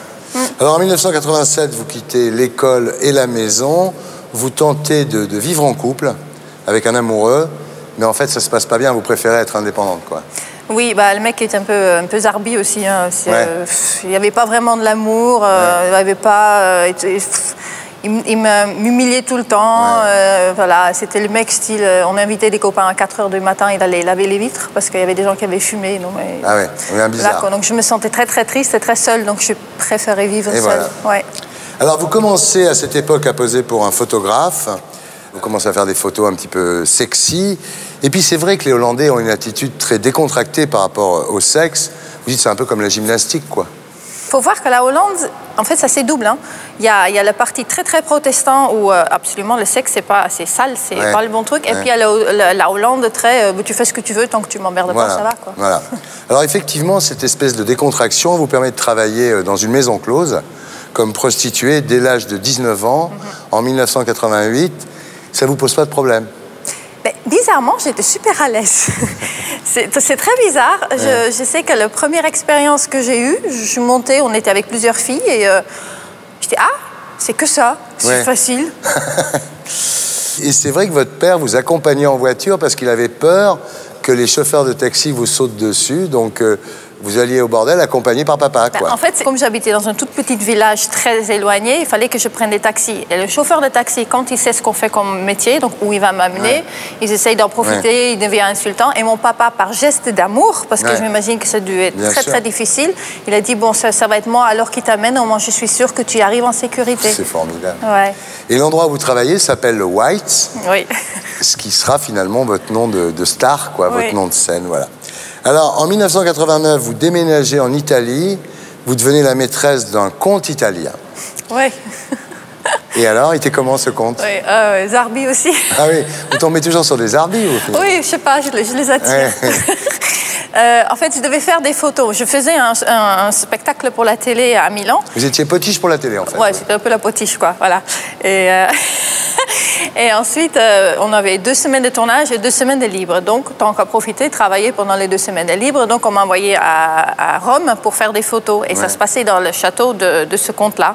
Alors en 1987, vous quittez l'école et la maison. Vous tentez de vivre en couple avec un amoureux. Mais en fait, ça ne se passe pas bien. Vous préférez être indépendante, quoi. Oui, le mec est un peu zarbi aussi. Hein. Il n'y avait pas vraiment de l'amour. Il avait pas. Il m'humiliait tout le temps. Voilà, c'était le mec style. On invitait des copains à 4 h du matin. Il allait laver les vitres parce qu'il y avait des gens qui avaient fumé. Non, mais... Ah ouais, bien bizarre. Là, donc je me sentais très très triste et très seule. Donc je préférais vivre seule. Voilà. Ouais. Alors vous commencez à cette époque à poser pour un photographe. Vous commencez à faire des photos un petit peu sexy. Et puis c'est vrai que les Hollandais ont une attitude très décontractée par rapport au sexe. Vous dites c'est un peu comme la gymnastique, quoi. Il faut voir que la Hollande, en fait, ça c'est double. Hein. Il y a le parti très très protestant où absolument le sexe c'est sale, c'est pas le bon truc. Et puis il y a la Hollande très tu fais ce que tu veux tant que tu m'emmerdes pas, ça va, quoi. Voilà. Alors effectivement, cette espèce de décontraction vous permet de travailler dans une maison close comme prostituée dès l'âge de 19 ans en 1988. Ça vous pose pas de problème? Bizarrement, j'étais super à l'aise. C'est très bizarre. Je sais que la première expérience que j'ai eue, je montais, on était avec plusieurs filles et j'étais C'est que ça, c'est facile. Et c'est vrai que votre père vous accompagnait en voiture parce qu'il avait peur que les chauffeurs de taxi vous sautent dessus, donc vous alliez au bordel accompagné par papa, quoi. En fait, comme j'habitais dans un tout petit village très éloigné, il fallait que je prenne des taxis. Et le chauffeur de taxi, quand il sait ce qu'on fait comme métier, donc où il va m'amener, ils essayent d'en profiter, il devient insultant. Et mon papa, par geste d'amour, parce que je m'imagine que ça a dû être très difficile, il a dit, bon, ça va être moi alors qui t'amène, au moins je suis sûre que tu y arrives en sécurité. C'est formidable. Ouais. Et l'endroit où vous travaillez s'appelle le White, oui. Ce qui sera finalement votre nom de star, quoi, votre nom de scène, voilà. Alors, en 1989, vous déménagez en Italie, vous devenez la maîtresse d'un conte italien. Oui. Et alors, il était comment ce conte? Oui, Zarbi aussi. Ah oui, vous tombez toujours sur des Zarbi au final? Oui, je sais pas, je les attire. En fait, je devais faire des photos. Je faisais un spectacle pour la télé à Milan. Vous étiez potiche pour la télé, en fait? Ouais, c'était un peu la potiche, quoi, voilà. Et ensuite, on avait 2 semaines de tournage et 2 semaines de libre. Donc, tant qu'à profiter, travailler pendant les 2 semaines de libre. Donc, on m'a envoyé à Rome pour faire des photos. Et ça se passait dans le château de ce comte-là.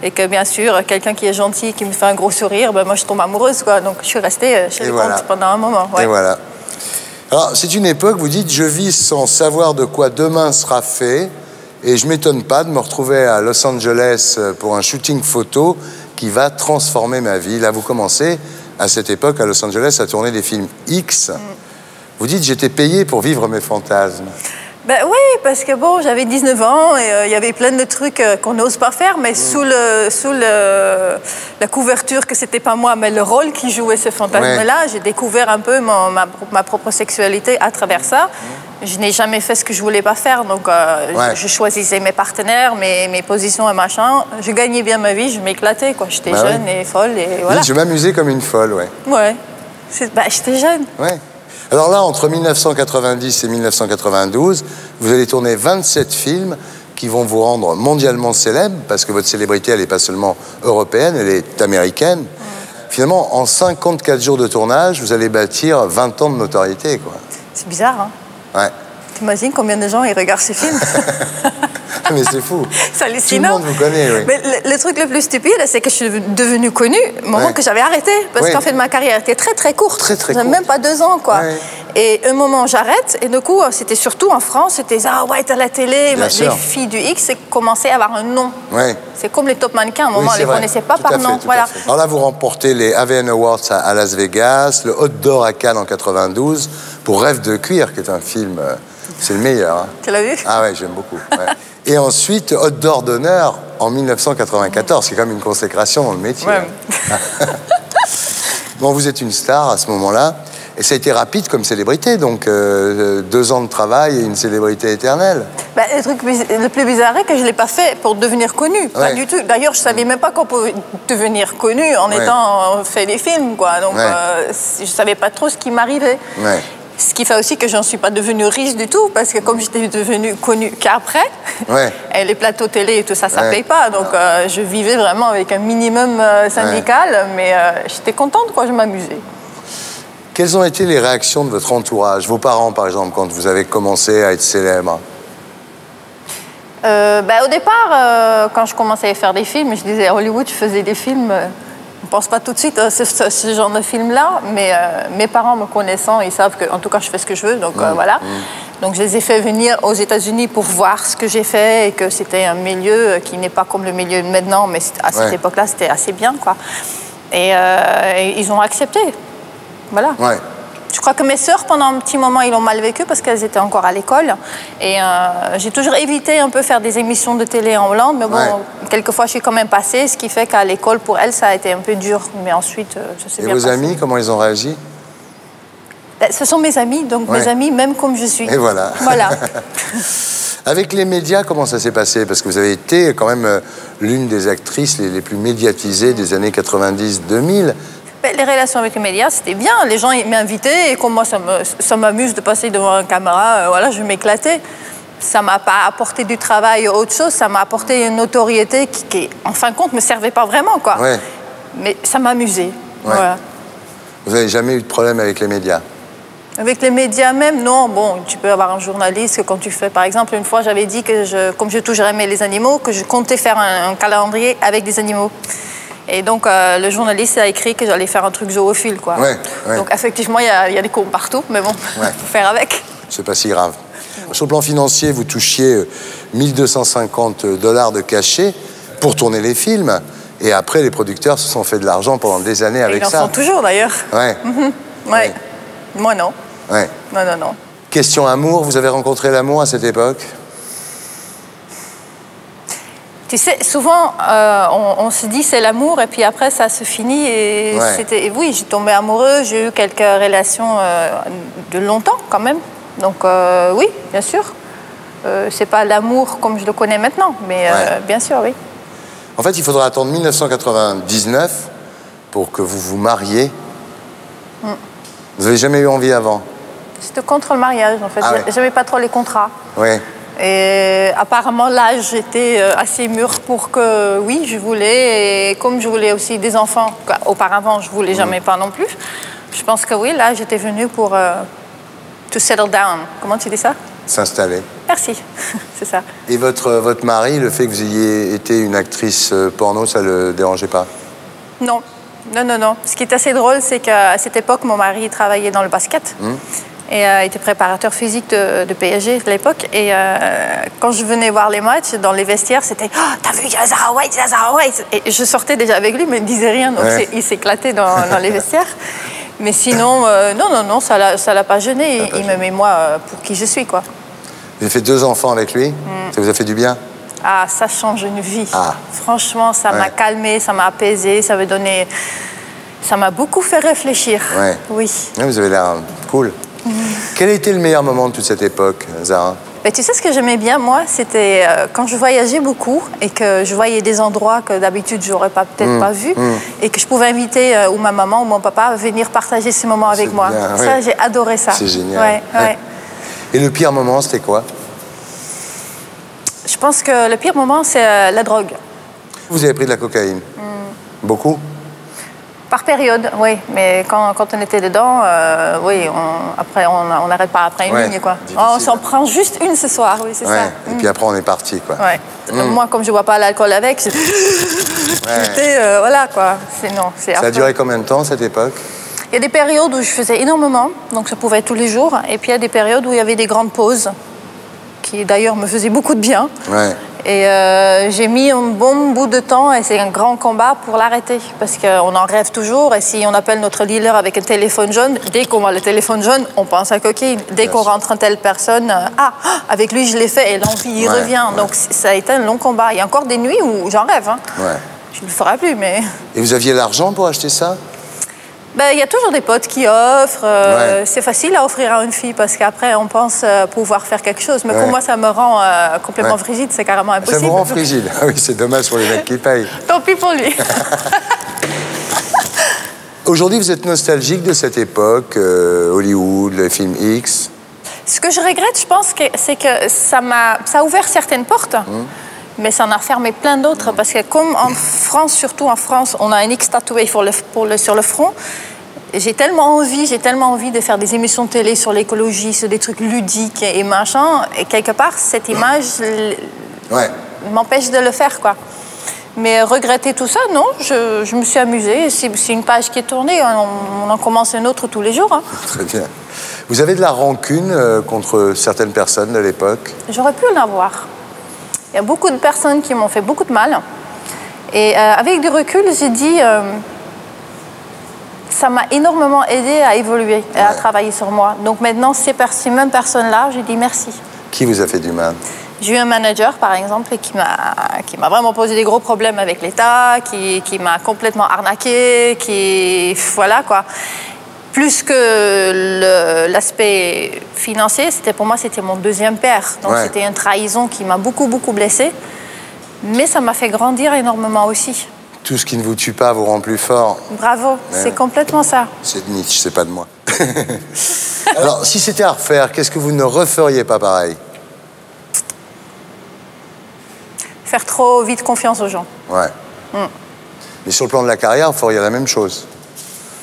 Et que, bien sûr, quelqu'un qui est gentil, qui me fait un gros sourire, ben, moi, je tombe amoureuse, quoi. Donc, je suis restée chez le comte pendant un moment. Et voilà. Alors, c'est une époque, vous dites, je vis sans savoir de quoi demain sera fait. Et je ne m'étonne pas de me retrouver à Los Angeles pour un shooting photo qui va transformer ma vie. Là, vous commencez, à cette époque, à Los Angeles, à tourner des films X. Vous dites, j'étais payé pour vivre mes fantasmes. Ben oui, parce que bon, j'avais 19 ans et il y avait plein de trucs qu'on n'ose pas faire, mais sous la couverture que c'était pas moi, mais le rôle qui jouait ce fantasme-là, j'ai découvert un peu ma propre sexualité à travers ça. Je n'ai jamais fait ce que je voulais pas faire, donc je choisissais mes partenaires, mes positions et machin. Je gagnais bien ma vie, je m'éclatais, quoi. J'étais jeune et folle et voilà. Oui, je m'amusais comme une folle, ouais. Ouais, j'étais jeune. Ouais. Alors là, entre 1990 et 1992, vous allez tourner 27 films qui vont vous rendre mondialement célèbre, parce que votre célébrité, elle n'est pas seulement européenne, elle est américaine. Finalement, en 54 jours de tournage, vous allez bâtir 20 ans de notoriété, quoi. C'est bizarre, hein? Ouais. T'imagines combien de gens ils regardent ces films? Mais c'est fou. C'est hallucinant. Tout le monde vous connaît, oui. Mais le truc le plus stupide, c'est que je suis devenue connue au moment que j'avais arrêté. Parce qu'en fait, ma carrière était très, très courte. Très, très courte. Même pas 2 ans, quoi. Et un moment, j'arrête. Et du coup, c'était surtout en France, c'était « Ah ouais, t'as la télé ». Les filles du X commençaient à avoir un nom. C'est comme les top mannequins. À un moment, on ne les connaissait pas par nom. Voilà. Alors là, vous remportez les AVN Awards à Las Vegas, le Hot d'Or à Cannes en 92, pour Rêve de cuir, qui est un film... C'est le meilleur. Hein. Tu l'as vu? Ah ouais, j'aime beaucoup. Ouais. Et ensuite, Hot d'Or d'honneur en 1994, qui est comme une consécration dans le métier. Bon, vous êtes une star à ce moment-là, et ça a été rapide comme célébrité, donc 2 ans de travail et une célébrité éternelle. Le truc le plus bizarre est que je ne l'ai pas fait pour devenir connue, pas du tout. D'ailleurs, je ne savais même pas qu'on pouvait devenir connue en étant fait des films, quoi. Donc, je ne savais pas trop ce qui m'arrivait. Ce qui fait aussi que je n'en suis pas devenue riche du tout, parce que comme j'étais devenue connue qu'après, et les plateaux télé et tout ça, ça ne paye pas. Donc je vivais vraiment avec un minimum syndical, mais j'étais contente, quoi, je m'amusais. Quelles ont été les réactions de votre entourage, vos parents par exemple, quand vous avez commencé à être célèbre? Au départ, quand je commençais à faire des films, je disais à Hollywood, je faisais des films... On ne pense pas tout de suite à ce genre de film-là, mais mes parents me connaissant, ils savent que, en tout cas, je fais ce que je veux, donc voilà. Donc je les ai fait venir aux États-Unis pour voir ce que j'ai fait et que c'était un milieu qui n'est pas comme le milieu de maintenant, mais à cette époque-là, c'était assez bien, quoi. Et ils ont accepté, voilà. Je crois que mes sœurs, pendant un petit moment, ils l'ont mal vécu parce qu'elles étaient encore à l'école. Et j'ai toujours évité un peu faire des émissions de télé en Hollande. Mais bon, quelquefois, je suis quand même passée, ce qui fait qu'à l'école, pour elles, ça a été un peu dur. Mais ensuite, je sais bien. Et vos amis, comment ils ont réagi? Ce sont mes amis, donc mes amis, même comme je suis. Et voilà. Voilà. Avec les médias, comment ça s'est passé? Parce que vous avez été quand même l'une des actrices les plus médiatisées des années 90-2000. Les relations avec les médias, c'était bien. Les gens m'invitaient et comme moi, ça m'amuse de passer devant une caméra. Voilà, je m'éclatais. Ça ne m'a pas apporté du travail ou autre chose. Ça m'a apporté une notoriété qui, en fin de compte, ne me servait pas vraiment, quoi. Mais ça m'amusait. Voilà. Vous n'avez jamais eu de problème avec les médias? Avec les médias même, non. Bon, tu peux avoir un journaliste que quand tu fais, par exemple, une fois, j'avais dit que, comme j'ai toujours aimé les animaux, que je comptais faire un calendrier avec des animaux. Et donc, le journaliste a écrit que j'allais faire un truc zoophile, quoi. Donc, effectivement, il y a des cons partout, mais bon, faut faire avec. C'est pas si grave. Sur le plan financier, vous touchiez 1 250 $ de cachet pour tourner les films. Et après, les producteurs se sont fait de l'argent pendant des années avec ça. Ils en font toujours, d'ailleurs. Ouais. Ouais. Moi, non. Ouais. Non, non, non. Question amour, vous avez rencontré l'amour à cette époque? Tu sais, souvent, on se dit c'est l'amour et puis après, ça se finit. Et oui, j'ai tombé amoureux, j'ai eu quelques relations de longtemps quand même. Donc oui, bien sûr. C'est pas l'amour comme je le connais maintenant, mais bien sûr, oui. En fait, il faudra attendre 1999 pour que vous vous mariez. Vous n'avez jamais eu envie avant? C'était contre le mariage, en fait. J'aimais pas trop les contrats. Oui. Et apparemment, l'âge était assez mûr pour que, oui, je voulais. Et comme je voulais aussi des enfants, auparavant, je voulais jamais pas non plus. Je pense que oui, là, j'étais venue pour to settle down. Comment tu dis ça? S'installer. Merci, c'est ça. Et votre mari, le fait que vous ayez été une actrice porno, ça le dérangeait pas? Non. Non, non, non. Ce qui est assez drôle, c'est qu'à cette époque, mon mari travaillait dans le basket. Et était préparateur physique de PSG à l'époque. Et quand je venais voir les matchs, dans les vestiaires, c'était « Oh, t'as vu Zahra White, Zahra White !» Et je sortais déjà avec lui, mais il ne disait rien. Donc il s'éclatait dans les vestiaires. Mais sinon, non, non, non, ça l'a pas gêné. Il me met moi pour qui je suis, quoi. Vous avez fait 2 enfants avec lui? Ça vous a fait du bien? Ah, ça change une vie. Franchement, ça m'a calmé, ça m'a apaisé, ça m'a donné... Ça m'a beaucoup fait réfléchir. Oui. Vous avez l'air cool. Quel a été le meilleur moment de toute cette époque, Zahra? Tu sais ce que j'aimais bien, moi, c'était quand je voyageais beaucoup et que je voyais des endroits que d'habitude je n'aurais peut-être pas vus et que je pouvais inviter ou ma maman ou mon papa à venir partager ces moments avec moi. Ça, j'ai adoré ça. C'est génial. Et le pire moment, c'était quoi? Je pense que le pire moment, c'est la drogue. Vous avez pris de la cocaïne? Beaucoup? Par période, oui. Mais quand on était dedans, oui, après, on n'arrête pas après une ligne, quoi. On s'en prend juste une ce soir, oui, c'est ça. Et puis après, on est parti, quoi. Moi, comme je ne bois pas l'alcool avec, voilà, quoi. Ça a duré combien de temps, cette époque? Il y a des périodes où je faisais énormément, donc ça pouvait être tous les jours. Et puis, il y a des périodes où il y avait des grandes pauses, qui d'ailleurs me faisaient beaucoup de bien. Et j'ai mis un bon bout de temps et c'est un grand combat pour l'arrêter parce qu'on en rêve toujours et si on appelle notre dealer avec un téléphone jaune, dès qu'on voit le téléphone jaune, on pense à cocaïne. Dès qu'on rentre en telle personne, avec lui je l'ai fait et l'envie il revient. Donc ça a été un long combat. Il y a encore des nuits où j'en rêve. Je ne le ferai plus, mais... Et vous aviez l'argent pour acheter ça? Il y a toujours des potes qui offrent. C'est facile à offrir à une fille parce qu'après, on pense pouvoir faire quelque chose. Mais pour moi, ça me rend complètement frigide. C'est carrément impossible. Ça vous rend frigide? Oui, c'est dommage pour les mecs qui payent. Tant pis pour lui. Aujourd'hui, vous êtes nostalgique de cette époque, Hollywood, le film X? Ce que je regrette, je pense, c'est que ça a ouvert certaines portes. Mais ça en a refermé plein d'autres parce que comme en France, surtout en France, on a un X tatoué sur le front. J'ai tellement envie de faire des émissions de télé sur l'écologie, sur des trucs ludiques et machin. Et quelque part, cette image m'empêche de le faire, quoi. Mais regretter tout ça, non, je me suis amusée. C'est une page qui est tournée, on en commence une autre tous les jours. Très bien. Vous avez de la rancune contre certaines personnes de l'époque? J'aurais pu en avoir. Il y a beaucoup de personnes qui m'ont fait beaucoup de mal. Et avec du recul, j'ai dit... ça m'a énormément aidé à évoluer et à travailler sur moi. Donc maintenant, ces mêmes personnes-là, j'ai dit merci. Qui vous a fait du mal? J'ai eu un manager, par exemple, qui m'a vraiment posé des gros problèmes avec l'État, qui m'a complètement arnaqué, voilà, quoi. Plus que l'aspect financier, pour moi, c'était mon deuxième père. Donc c'était une trahison qui m'a beaucoup, beaucoup blessée. Mais ça m'a fait grandir énormément aussi. Tout ce qui ne vous tue pas vous rend plus fort. Bravo, c'est complètement ça. C'est de Nietzsche, c'est pas de moi. Alors, si c'était à refaire, qu'est-ce que vous ne referiez pas pareil? Faire trop vite confiance aux gens. Mais sur le plan de la carrière, vous feriez la même chose?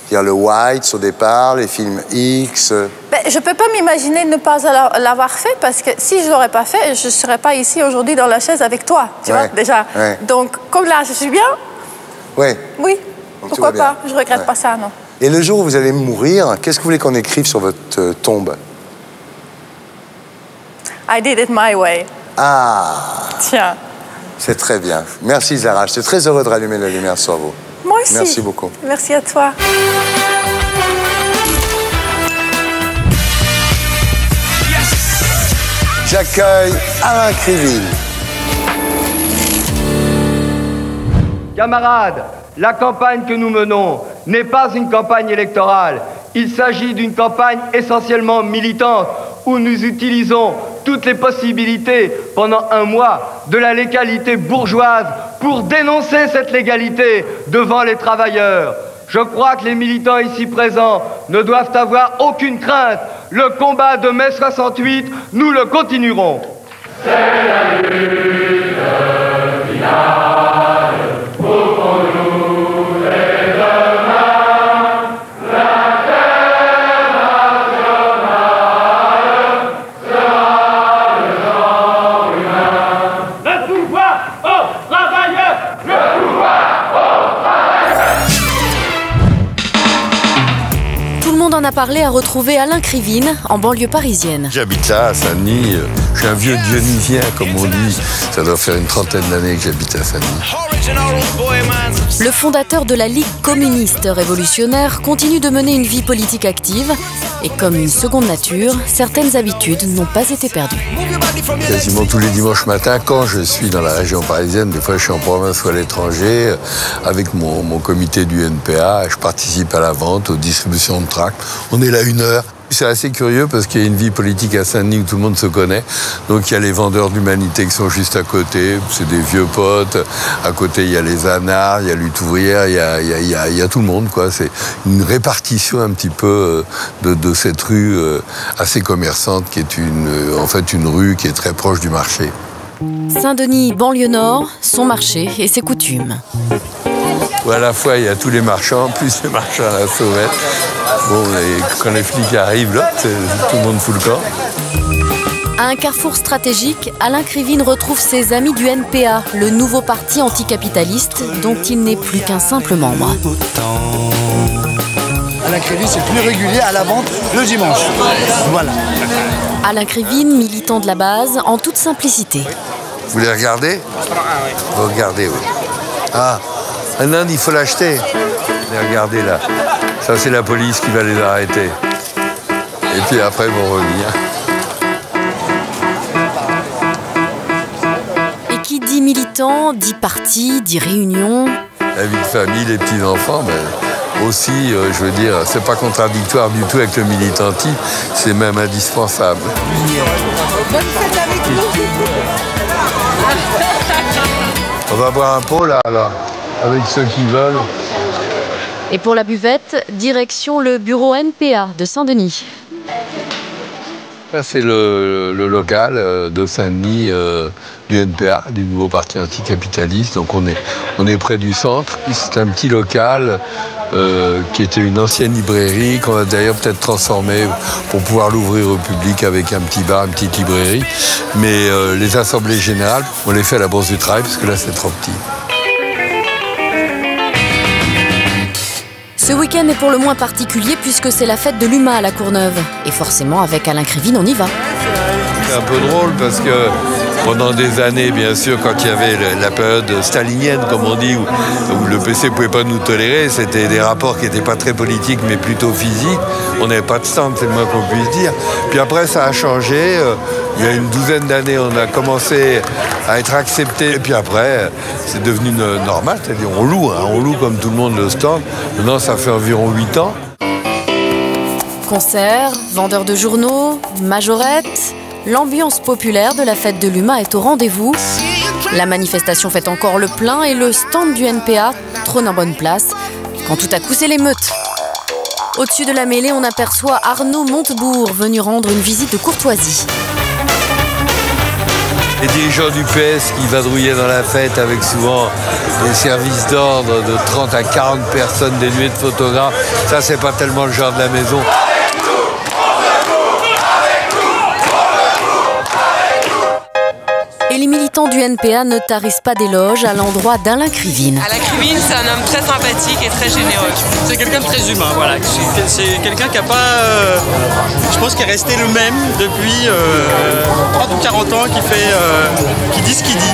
C'est-à-dire le Whites au départ, les films X. Ben, je ne peux pas m'imaginer ne pas l'avoir fait parce que si je ne l'aurais pas fait, je ne serais pas ici aujourd'hui dans la chaise avec toi, tu vois, déjà. Ouais. Donc, comme là, je suis bien. Ouais. Oui, pourquoi pas? Je ne regrette pas ça, non. Et le jour où vous allez mourir, qu'est-ce que vous voulez qu'on écrive sur votre tombe? I did it my way. Ah. Tiens. C'est très bien. Merci Zara, j'étais très heureux de rallumer la lumière sur vous. Moi aussi. Merci beaucoup. Merci à toi. J'accueille Alain Krivine. Camarades, la campagne que nous menons n'est pas une campagne électorale. Il s'agit d'une campagne essentiellement militante où nous utilisons toutes les possibilités pendant un mois de la légalité bourgeoise pour dénoncer cette légalité devant les travailleurs. Je crois que les militants ici présents ne doivent avoir aucune crainte. Le combat de mai 68, nous le continuerons. C'est la lutte finale pour qu'on joue les demain. La terre nationale sera le genre humain. Le pouvoir aux travailleurs, le pouvoir aux travailleurs. Tout le monde en a parlé à retrouver Alain Krivine en banlieue parisienne. J'habite là, à Saint-Denis. Je suis un vieux dionysien, comme on dit. Ça doit faire une trentaine d'années que j'habite à Saint-Denis. Le fondateur de la Ligue communiste révolutionnaire continue de mener une vie politique active. Et comme une seconde nature, certaines habitudes n'ont pas été perdues. Quasiment tous les dimanches matins, quand je suis dans la région parisienne, des fois je suis en province ou à l'étranger, avec mon comité du NPA, je participe à la vente, aux distributions de tracts. On est là 1 heure. C'est assez curieux parce qu'il y a une vie politique à Saint-Denis où tout le monde se connaît. Donc il y a les vendeurs d'humanité qui sont juste à côté, c'est des vieux potes. À côté, il y a les anards, il y a lutte ouvrière, il y a tout le monde, quoi. C'est une répartition un petit peu de cette rue assez commerçante qui est en fait une rue qui est très proche du marché. Saint-Denis, banlieue nord, son marché et ses coutumes. Où à la fois il y a tous les marchands, plus les marchands à la sauvette. Bon, et quand les flics arrivent, là, tout le monde fout le camp. À un carrefour stratégique, Alain Krivine retrouve ses amis du NPA, le nouveau parti anticapitaliste dont il n'est plus qu'un simple membre. Alain Krivine, c'est plus régulier à la vente le dimanche. Voilà. Alain Krivine, militant de la base, en toute simplicité. Vous voulez regarder? Regardez, oui. Ah, un Inde, il faut l'acheter. Regardez là. Ça, c'est la police qui va les arrêter. Et puis après, ils vont revenir. Et qui dit militant, dit parti, dit réunion. La vie de famille, les petits-enfants, mais aussi, je veux dire, c'est pas contradictoire du tout avec le militantisme, c'est même indispensable. Bonne fête avec nous. On va boire un pot, là, avec ceux qui veulent. Et pour la buvette, direction le bureau NPA de Saint-Denis. C'est le local de Saint-Denis du NPA, du nouveau parti anticapitaliste. Donc on est près du centre. C'est un petit local qui était une ancienne librairie qu'on va d'ailleurs peut-être transformer pour pouvoir l'ouvrir au public avec un petit bar, une petite librairie. Mais les assemblées générales, on les fait à la Bourse du Travail parce que là c'est trop petit. Ce week-end est pour le moins particulier puisque c'est la fête de l'UMA à la Courneuve. Et forcément, avec Alain Krivine, on y va. C'est un peu drôle parce que pendant des années, bien sûr, quand il y avait la période stalinienne, comme on dit, où le PC ne pouvait pas nous tolérer, c'était des rapports qui n'étaient pas très politiques, mais plutôt physiques. On n'avait pas de stand, c'est le moins qu'on puisse dire. Puis après, ça a changé. Il y a une douzaine d'années, on a commencé à être accepté. Et puis après, c'est devenu normal, c'est-à-dire on loue comme tout le monde le stand. Maintenant, ça fait environ 8 ans. Concerts, vendeurs de journaux, majorettes, l'ambiance populaire de la fête de l'UMA est au rendez-vous. La manifestation fait encore le plein et le stand du NPA trône en bonne place quand tout à coup c'est l'émeute. Au-dessus de la mêlée, on aperçoit Arnaud Montebourg venu rendre une visite de courtoisie. les dirigeants du PS qui vadrouillaient dans la fête avec souvent des services d'ordre de 30 à 40 personnes dénuées de photographes. Ça, c'est pas tellement le genre de la maison. Et les militants du NPA ne tarissent pas d'éloges à l'endroit d'Alain Krivine. Alain Krivine, c'est un homme très sympathique et très généreux. C'est quelqu'un de très humain, voilà. C'est quelqu'un qui n'a pas... je pense qu'il est resté le même depuis 30 ou 40 ans, qui dit ce qu'il dit.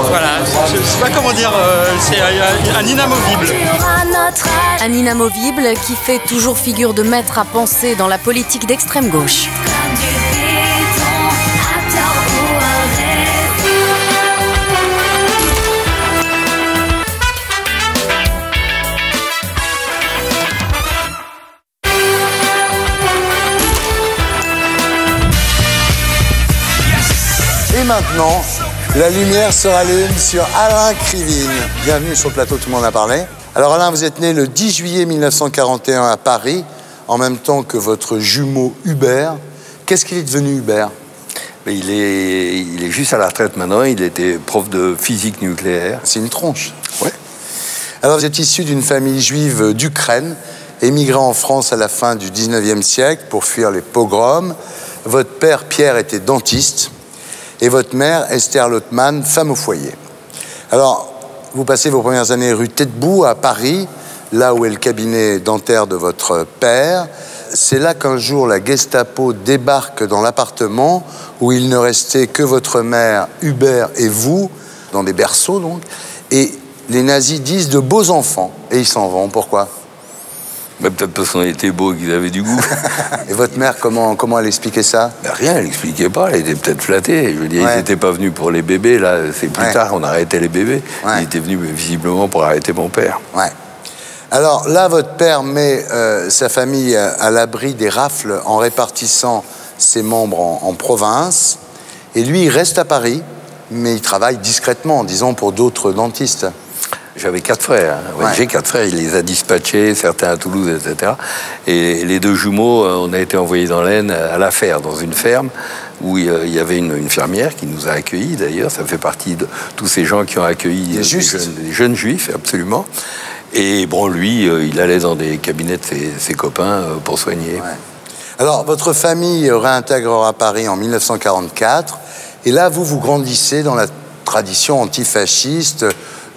Voilà, je ne sais pas comment dire, c'est un inamovible. Un inamovible qui fait toujours figure de maître à penser dans la politique d'extrême gauche. Et maintenant, la lumière se rallume sur Alain Krivine. Bienvenue sur le plateau, tout le monde a parlé. Alors Alain, vous êtes né le 10 juillet 1941 à Paris, en même temps que votre jumeau Hubert. Qu'est-ce qu'il est devenu Hubert? Il est juste à la retraite maintenant, il était prof de physique nucléaire. C'est une tronche. Ouais. Alors vous êtes issu d'une famille juive d'Ukraine, émigré en France à la fin du 19e siècle pour fuir les pogroms. Votre père Pierre était dentiste. Et votre mère, Esther Lottmann, femme au foyer. Alors, vous passez vos premières années rue Taitbout à Paris, là où est le cabinet dentaire de votre père. C'est là qu'un jour, la Gestapo débarque dans l'appartement où il ne restait que votre mère, Hubert et vous, dans des berceaux donc. Et les nazis disent de beaux enfants. Et ils s'en vont. Pourquoi? Peut-être parce qu'on était beaux et qu'ils avaient du goût. Et votre mère, comment elle expliquait ça? Rien, elle n'expliquait pas, elle était peut-être flattée. Je veux dire, ils n'étaient pas venus pour les bébés, là, c'est plus tard, on arrêtait les bébés. Ils étaient venus visiblement pour arrêter mon père. Ouais. Alors là, votre père met sa famille à l'abri des rafles en répartissant ses membres en province. Et lui, il reste à Paris, mais il travaille discrètement, disons, pour d'autres dentistes. J'avais 4 frères. Ouais. J'ai 4 frères, il les a dispatchés, certains à Toulouse, etc. Et les 2 jumeaux, on a été envoyés dans l'Aisne à La Fère, dans une ferme où il y avait une fermière qui nous a accueillis, d'ailleurs. Ça fait partie de tous ces gens qui ont accueilli des jeunes juifs, absolument. Et bon, lui, il allait dans des cabinets de ses copains pour soigner. Ouais. Alors, votre famille réintégrera Paris en 1944. Et là, vous grandissez dans la tradition antifasciste,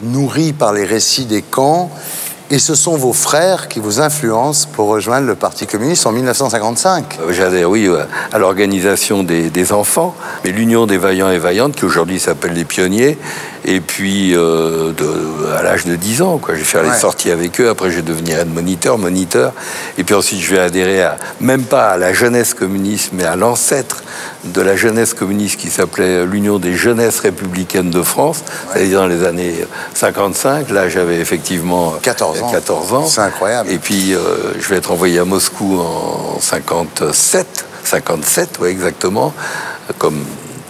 nourri par les récits des camps, et ce sont vos frères qui vous influencent pour rejoindre le Parti communiste en 1955. J'adhère, oui, à l'organisation des enfants, mais l'Union des vaillants et vaillantes, qui aujourd'hui s'appelle les pionniers, et puis à l'âge de 10 ans, quoi. Je vais faire les sorties avec eux, après je vais devenir moniteur, et puis ensuite je vais adhérer même pas à la jeunesse communiste, mais à l'ancêtre de la jeunesse communiste qui s'appelait l'Union des jeunesses républicaines de France, c'est-à-dire dans les années 55. Là, j'avais effectivement 14 ans. C'est incroyable. Et puis, je vais être envoyé à Moscou en 57, ouais, exactement, comme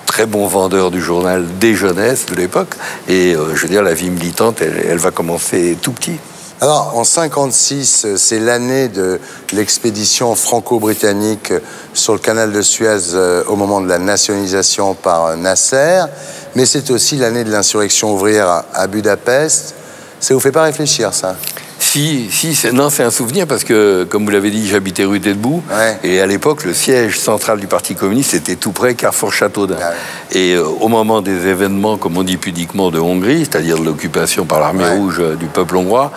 très bon vendeur du journal des jeunesses de l'époque. Et je veux dire, la vie militante, elle va commencer tout petit. Alors, en 56, c'est l'année de l'expédition franco-britannique sur le canal de Suez au moment de la nationalisation par Nasser, mais c'est aussi l'année de l'insurrection ouvrière à Budapest. Ça vous fait pas réfléchir, ça? Si, c'est un souvenir parce que, comme vous l'avez dit, j'habitais rue Taitbout. Et à l'époque, le siège central du Parti communiste était tout près, Carrefour Châteaudun. Et au moment des événements, comme on dit pudiquement, de Hongrie, c'est-à-dire de l'occupation par l'armée rouge du peuple hongrois,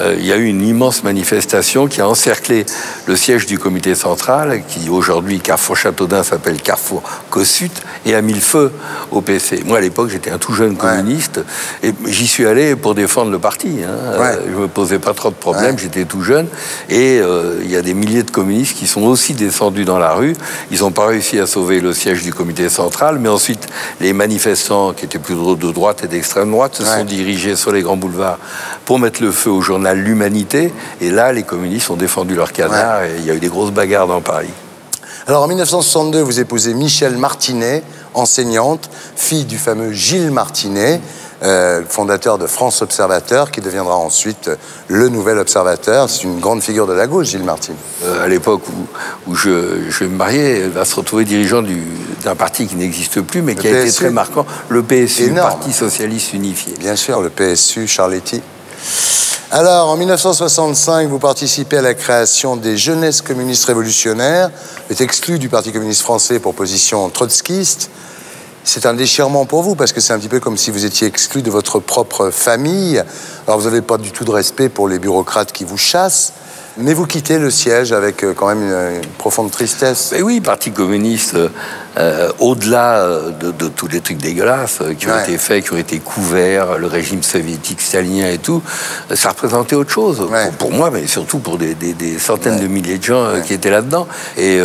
il y a eu une immense manifestation qui a encerclé le siège du comité central, qui aujourd'hui, Carrefour Châteaudun, s'appelle Carrefour Kossuth, et a mis le feu au PC. Moi, à l'époque, j'étais un tout jeune communiste, et j'y suis allé pour défendre le parti. Je me posais pas trop de problèmes, j'étais tout jeune, et il y a des milliers de communistes qui sont aussi descendus dans la rue. Ils n'ont pas réussi à sauver le siège du comité central, mais ensuite les manifestants qui étaient plutôt de droite et d'extrême droite se sont dirigés sur les grands boulevards pour mettre le feu au journal L'Humanité, et là les communistes ont défendu leur canard et il y a eu des grosses bagarres dans Paris. Alors en 1962, vous épousez Michèle Martinet, enseignante, fille du fameux Gilles Martinet. fondateur de France Observateur, qui deviendra ensuite le Nouvel Observateur. C'est une grande figure de la gauche, Gilles Martin. À l'époque où je vais me marier, elle va se retrouver dirigeant d'un parti qui n'existe plus, mais qui a été très marquant, le PSU, le Parti Socialiste Unifié. Bien sûr, le PSU, Charletti. Alors, en 1965, vous participez à la création des Jeunesses communistes révolutionnaires. Vous êtes exclu du Parti communiste français pour position trotskiste. C'est un déchirement pour vous, parce que c'est un petit peu comme si vous étiez exclu de votre propre famille. Alors, vous n'avez pas du tout de respect pour les bureaucrates qui vous chassent. Mais vous quittez le siège avec quand même une profonde tristesse. Mais oui, Parti communiste, au-delà de tous les trucs dégueulasses qui ont été faits, qui ont été couverts, le régime soviétique, stalinien et tout, ça représentait autre chose. Pour moi, mais surtout pour des centaines de milliers de gens qui étaient là-dedans. Et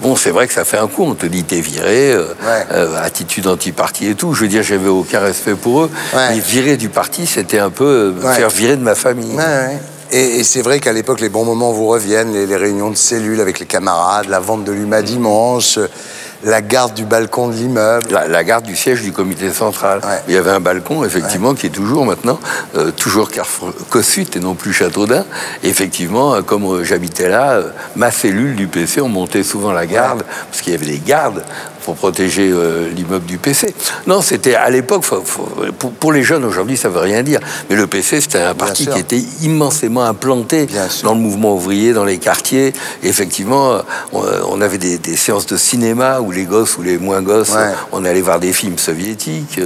bon, c'est vrai que ça fait un coup. On te dit, t'es viré, attitude anti-parti et tout. Je veux dire, j'avais aucun respect pour eux. Mais virer du parti, c'était un peu me faire virer de ma famille. Et c'est vrai qu'à l'époque, les bons moments vous reviennent, les réunions de cellules avec les camarades, la vente de l'UMA dimanche, la garde du balcon de l'immeuble. La garde du siège du comité central. Il y avait un balcon, effectivement, qui est toujours maintenant, toujours Kossuth et non plus Châteaudun. Et effectivement, comme j'habitais là, ma cellule du PC, on montait souvent la garde, parce qu'il y avait des gardes pour protéger l'immeuble du PC. Non, c'était à l'époque, pour les jeunes aujourd'hui, ça veut rien dire. Mais le PC, c'était un parti qui était immensément implanté dans le mouvement ouvrier, dans les quartiers. Et effectivement, on avait des séances de cinéma où les gosses ou les moins gosses, on allait voir des films soviétiques,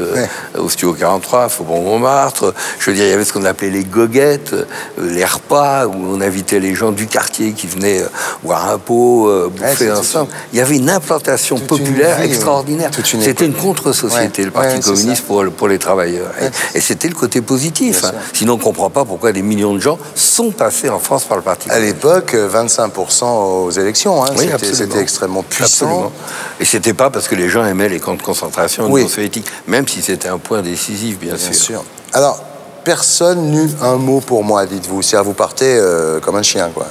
au Studio 43, Faubourg Montmartre. Je veux dire, il y avait ce qu'on appelait les goguettes, les repas, où on invitait les gens du quartier qui venaient boire un pot, bouffer ensemble. Il y avait une implantation populaire extraordinaire. C'était une contre-société, le Parti communiste pour les travailleurs. Et c'était le côté positif. Sinon, on ne comprend pas pourquoi des millions de gens sont passés en France par le Parti communiste. À l'époque, 25% aux élections. C'était extrêmement puissant. Absolument. Et c'était pas parce que les gens aimaient les camps de concentration soviétiques, même si c'était un point décisif, bien sûr. Alors, personne n'eut un mot pour moi, dites-vous. C'est-à-dire, vous partez comme un chien, quoi.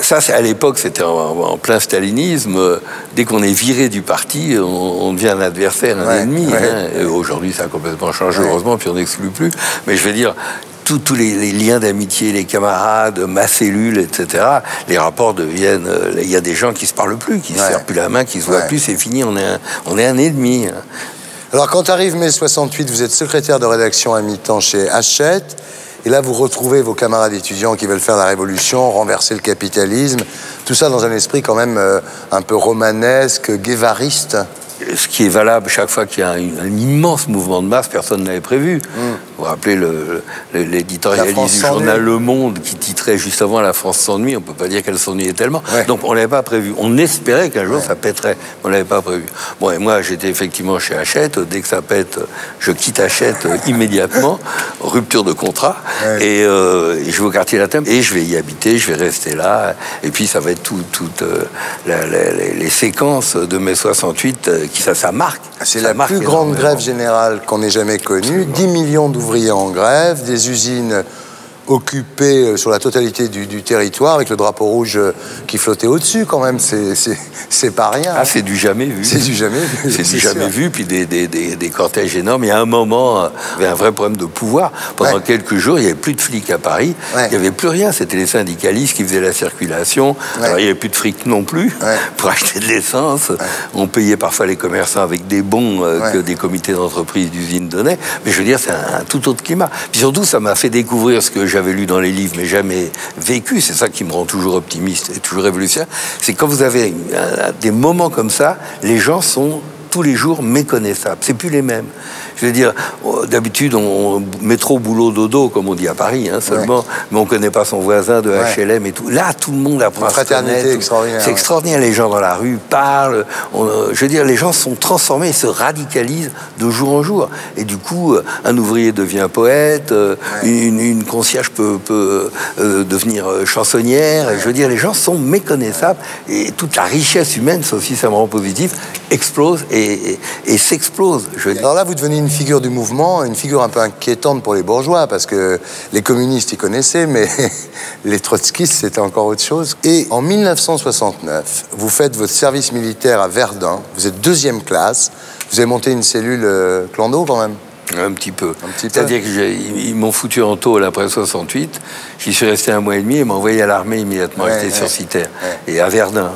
Ça, à l'époque, c'était en plein stalinisme. Dès qu'on est viré du parti, on devient un adversaire, un ennemi. Aujourd'hui, ça a complètement changé, heureusement, puis on n'exclut plus. Mais je veux dire, tous les liens d'amitié, les camarades, ma cellule, etc., les rapports deviennent... Il y a des gens qui ne se parlent plus, qui ne se serrent plus la main, qui ne se voient plus, c'est fini, on est un ennemi. Alors, quand arrive mai 68, vous êtes secrétaire de rédaction à mi-temps chez Hachette. Et là, vous retrouvez vos camarades étudiants qui veulent faire la révolution, renverser le capitalisme. Tout ça dans un esprit quand même un peu romanesque, guévariste. Ce qui est valable chaque fois qu'il y a un immense mouvement de masse, personne n'avait prévu. Vous vous rappelez l'éditorialiste du journal Le Monde qui titrait juste avant « La France s'ennuie », on ne peut pas dire qu'elle s'ennuyait tellement. Donc on ne l'avait pas prévu. On espérait qu'un jour ça pèterait, on ne l'avait pas prévu. Bon, et moi j'étais effectivement chez Hachette. Dès que ça pète, je quitte Hachette immédiatement, rupture de contrat, et je vais au quartier latin, et je vais y habiter, je vais rester là, et puis ça va être toutes les séquences de mai 68 ça marque. C'est la plus grande grève générale qu'on ait jamais connue. 10 millions d'ouvriers en grève, des usines occupées sur la totalité du territoire, avec le drapeau rouge qui flottait au-dessus quand même. C'est pas rien. Ah, c'est du jamais vu. C'est du jamais vu. C'est du jamais vu, puis des cortèges énormes. Il y a un moment, il y avait un vrai problème de pouvoir. Pendant quelques jours, il n'y avait plus de flics à Paris. Il n'y avait plus rien. C'était les syndicalistes qui faisaient la circulation. Alors, il n'y avait plus de fric non plus pour acheter de l'essence. On payait parfois les commerçants avec des bons que des comités d'entreprise d'usines donnaient. Mais je veux dire, c'est un tout autre climat. Puis surtout, ça m'a fait découvrir ce que j'avais lu dans les livres, mais jamais vécu. C'est ça qui me rend toujours optimiste et toujours révolutionnaire. C'est quand vous avez des moments comme ça, les gens sont tous les jours méconnaissables. C'est plus les mêmes. Je veux dire, d'habitude, on métro, boulot, dodo, comme on dit à Paris, seulement, mais on ne connaît pas son voisin de HLM et tout. Là, tout le monde apprend à se connaître. Extraordinaire. C'est extraordinaire. Les gens dans la rue parlent. Je veux dire, les gens sont transformés et se radicalisent de jour en jour. Et du coup, un ouvrier devient poète, une concierge peut devenir chansonnière. Et je veux dire, les gens sont méconnaissables. Et toute la richesse humaine, ça aussi, ça me rend positif, explose et s'explose. Alors là, vous devenez une figure du mouvement, une figure un peu inquiétante pour les bourgeois, parce que les communistes, ils connaissaient, mais les trotskistes, c'était encore autre chose. Et en 1969, vous faites votre service militaire à Verdun, vous êtes 2e classe, Vous avez monté une cellule clando quand même? Un petit peu. C'est-à-dire qu'ils m'ont foutu en tôle après 68. J'y suis resté 1 mois et demi et m'ont envoyé à l'armée immédiatement. J'étais sur Citerre. Et à Verdun.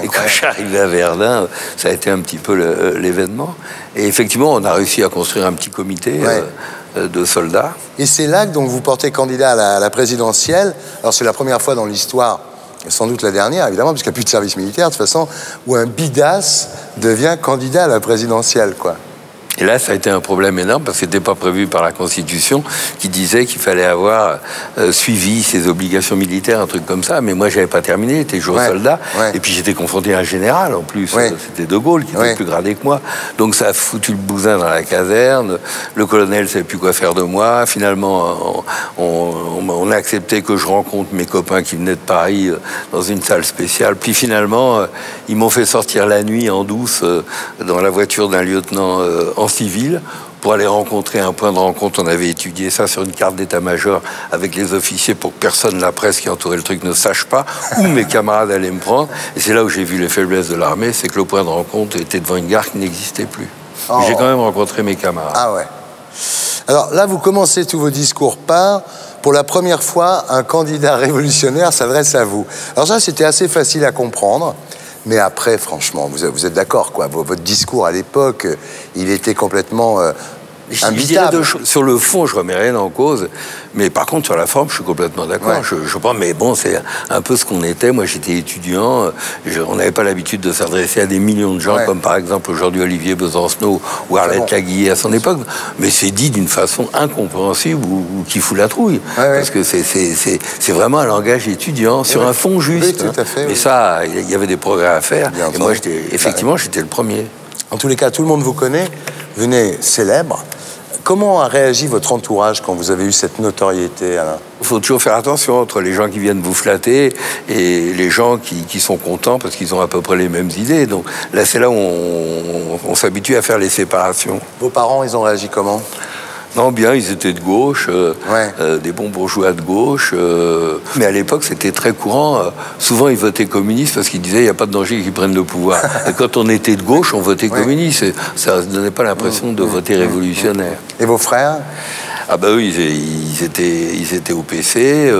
Et quand je suis arrivé à Verdun, ça a été un petit peu l'événement. Et effectivement, on a réussi à construire un petit comité de soldats. Et c'est là que donc, vous portez candidat à la présidentielle. Alors c'est la première fois dans l'histoire, sans doute la dernière évidemment, puisqu'il n'y a plus de service militaire de toute façon, où un bidas devient candidat à la présidentielle, quoi. Et là, ça a été un problème énorme parce que ce n'était pas prévu par la Constitution qui disait qu'il fallait avoir suivi ses obligations militaires, un truc comme ça. Mais moi, je n'avais pas terminé, j'étais toujours soldat. Et puis, j'étais confronté à un général, en plus. C'était De Gaulle qui était plus gradé que moi. Donc, ça a foutu le bousin dans la caserne. Le colonel ne savait plus quoi faire de moi. Finalement, on a accepté que je rencontre mes copains qui venaient de Paris dans une salle spéciale. Puis, finalement, ils m'ont fait sortir la nuit en douce dans la voiture d'un lieutenant en civil pour aller rencontrer un point de rencontre. On avait étudié ça sur une carte d'état-major avec les officiers pour que personne, la presse qui entourait le truc, ne sache pas où mes camarades allaient me prendre. Et c'est là où j'ai vu les faiblesses de l'armée, c'est que le point de rencontre était devant une gare qui n'existait plus. J'ai quand même rencontré mes camarades. Ah ouais. Alors là, vous commencez tous vos discours par... Pour la première fois, un candidat révolutionnaire s'adresse à vous. Alors ça, c'était assez facile à comprendre. Mais après, franchement, vous êtes d'accord, quoi. Votre discours à l'époque, il était complètement imbitable. Sur le fond, je remets rien en cause. Mais par contre, sur la forme, je suis complètement d'accord. Je pense, mais bon, c'est un peu ce qu'on était. Moi, j'étais étudiant. On n'avait pas l'habitude de s'adresser à des millions de gens, comme par exemple aujourd'hui Olivier Besancenot ou Arlette Laguillet à son époque. Mais c'est dit d'une façon incompréhensible ou qui fout la trouille. Parce que c'est vraiment un langage étudiant sur un fond juste. Oui, tout à fait. Mais ça, il y avait des progrès à faire. Et moi, effectivement, j'étais le premier. En tous les cas, tout le monde vous connaît. Vous venez célèbre. Comment a réagi votre entourage quand vous avez eu cette notoriété, Alain? Il faut toujours faire attention entre les gens qui viennent vous flatter et les gens qui sont contents parce qu'ils ont à peu près les mêmes idées. Donc là, c'est là où on s'habitue à faire les séparations. Vos parents, ils ont réagi comment? Non, bien, ils étaient de gauche, des bons bourgeois de gauche. Mais à l'époque, c'était très courant. Souvent, ils votaient communistes parce qu'ils disaient il n'y a pas de danger qu'ils prennent le pouvoir. Et quand on était de gauche, on votait communiste. Ça ne donnait pas l'impression de voter révolutionnaire. Et vos frères? Ah bah oui, ils étaient au PC.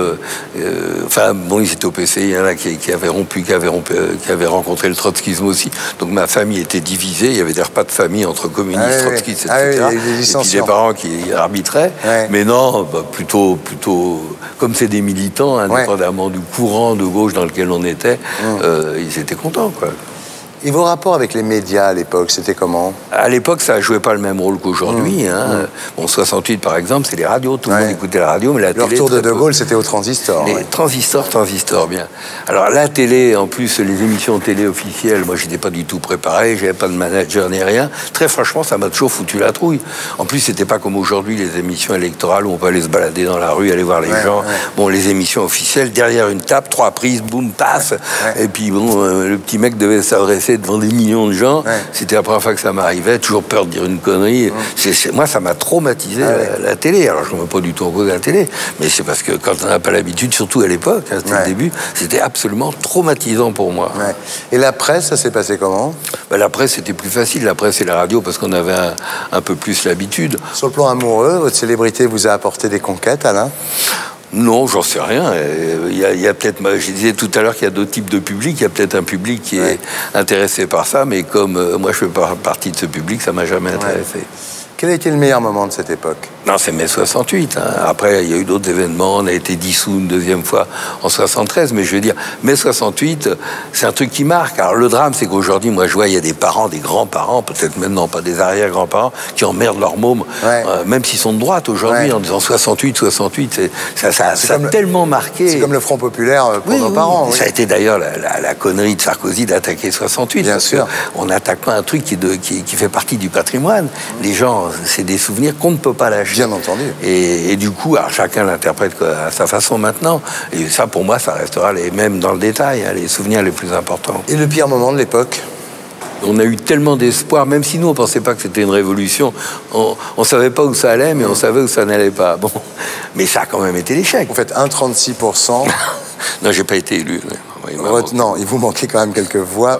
Enfin, bon, ils étaient au PC. Il y en a qui avaient rompu, qui avaient rencontré le trotskisme aussi. Donc ma famille était divisée. Il y avait des repas de famille entre communistes, trotskistes, etc. Et puis des parents qui arbitraient. Mais non, bah, plutôt comme c'est des militants, indépendamment du courant de gauche dans lequel on était, ils étaient contents, quoi. Et vos rapports avec les médias à l'époque, c'était comment? À l'époque, ça ne jouait pas le même rôle qu'aujourd'hui. Bon, 68, par exemple, c'est les radios. Tout le monde écoutait la radio, mais la télé... Le retour de De Gaulle, c'était au transistor. Les transistors, bien. Alors, la télé, en plus, les émissions télé officielles, moi, je n'étais pas du tout préparé, je n'avais pas de manager ni rien. Très franchement, ça m'a toujours foutu la trouille. En plus, c'était pas comme aujourd'hui, les émissions électorales où on peut aller se balader dans la rue, aller voir les gens. Bon, les émissions officielles, derrière une table, 3 prises, boum, passe. Et puis, bon, le petit mec devait s'adresser devant des millions de gens. C'était la première fois que ça m'arrivait, toujours peur de dire une connerie. Moi, ça m'a traumatisé la télé. Alors, je ne remets pas du tout en cause la télé, mais c'est parce que quand on n'a pas l'habitude, surtout à l'époque, c'était le début, c'était absolument traumatisant pour moi. Et la presse, ça s'est passé comment? La presse, c'était plus facile. La presse et la radio, parce qu'on avait un peu plus l'habitude. Sur le plan amoureux, votre célébrité vous a apporté des conquêtes, Alain? Non, j'en sais rien. Il y a peut-être, je disais tout à l'heure qu'il y a d'autres types de public. Il y a peut-être un public qui est intéressé par ça, mais comme moi je fais partie de ce public, ça m'a jamais intéressé. Quel a été le meilleur moment de cette époque? Non, c'est mai 68. Après, il y a eu d'autres événements. On a été dissous une deuxième fois en 73. Mais je veux dire, mai 68, c'est un truc qui marque. Alors, le drame, c'est qu'aujourd'hui, moi, je vois, il y a des parents, des grands-parents, peut-être maintenant pas des arrière-grands-parents, qui emmerdent leurs mômes, même s'ils sont de droite aujourd'hui, en disant 68. Ça a tellement marqué. C'est comme le Front populaire pour nos parents. Ça a été d'ailleurs la connerie de Sarkozy d'attaquer 68. Bien sûr. On n'attaque pas un truc qui fait partie du patrimoine. Les gens, c'est des souvenirs qu'on ne peut pas lâcher. Bien entendu. Et du coup, alors chacun l'interprète à sa façon maintenant. Et ça, pour moi, ça restera même dans le détail, les souvenirs les plus importants. Et le pire moment de l'époque? On a eu tellement d'espoir, même si nous, on ne pensait pas que c'était une révolution. On ne savait pas où ça allait, mais on savait où ça n'allait pas. Bon. Mais ça a quand même été l'échec. Vous faites 1,36%. Non, j'ai pas été élu. Non, il vous manquait quand même quelques voix.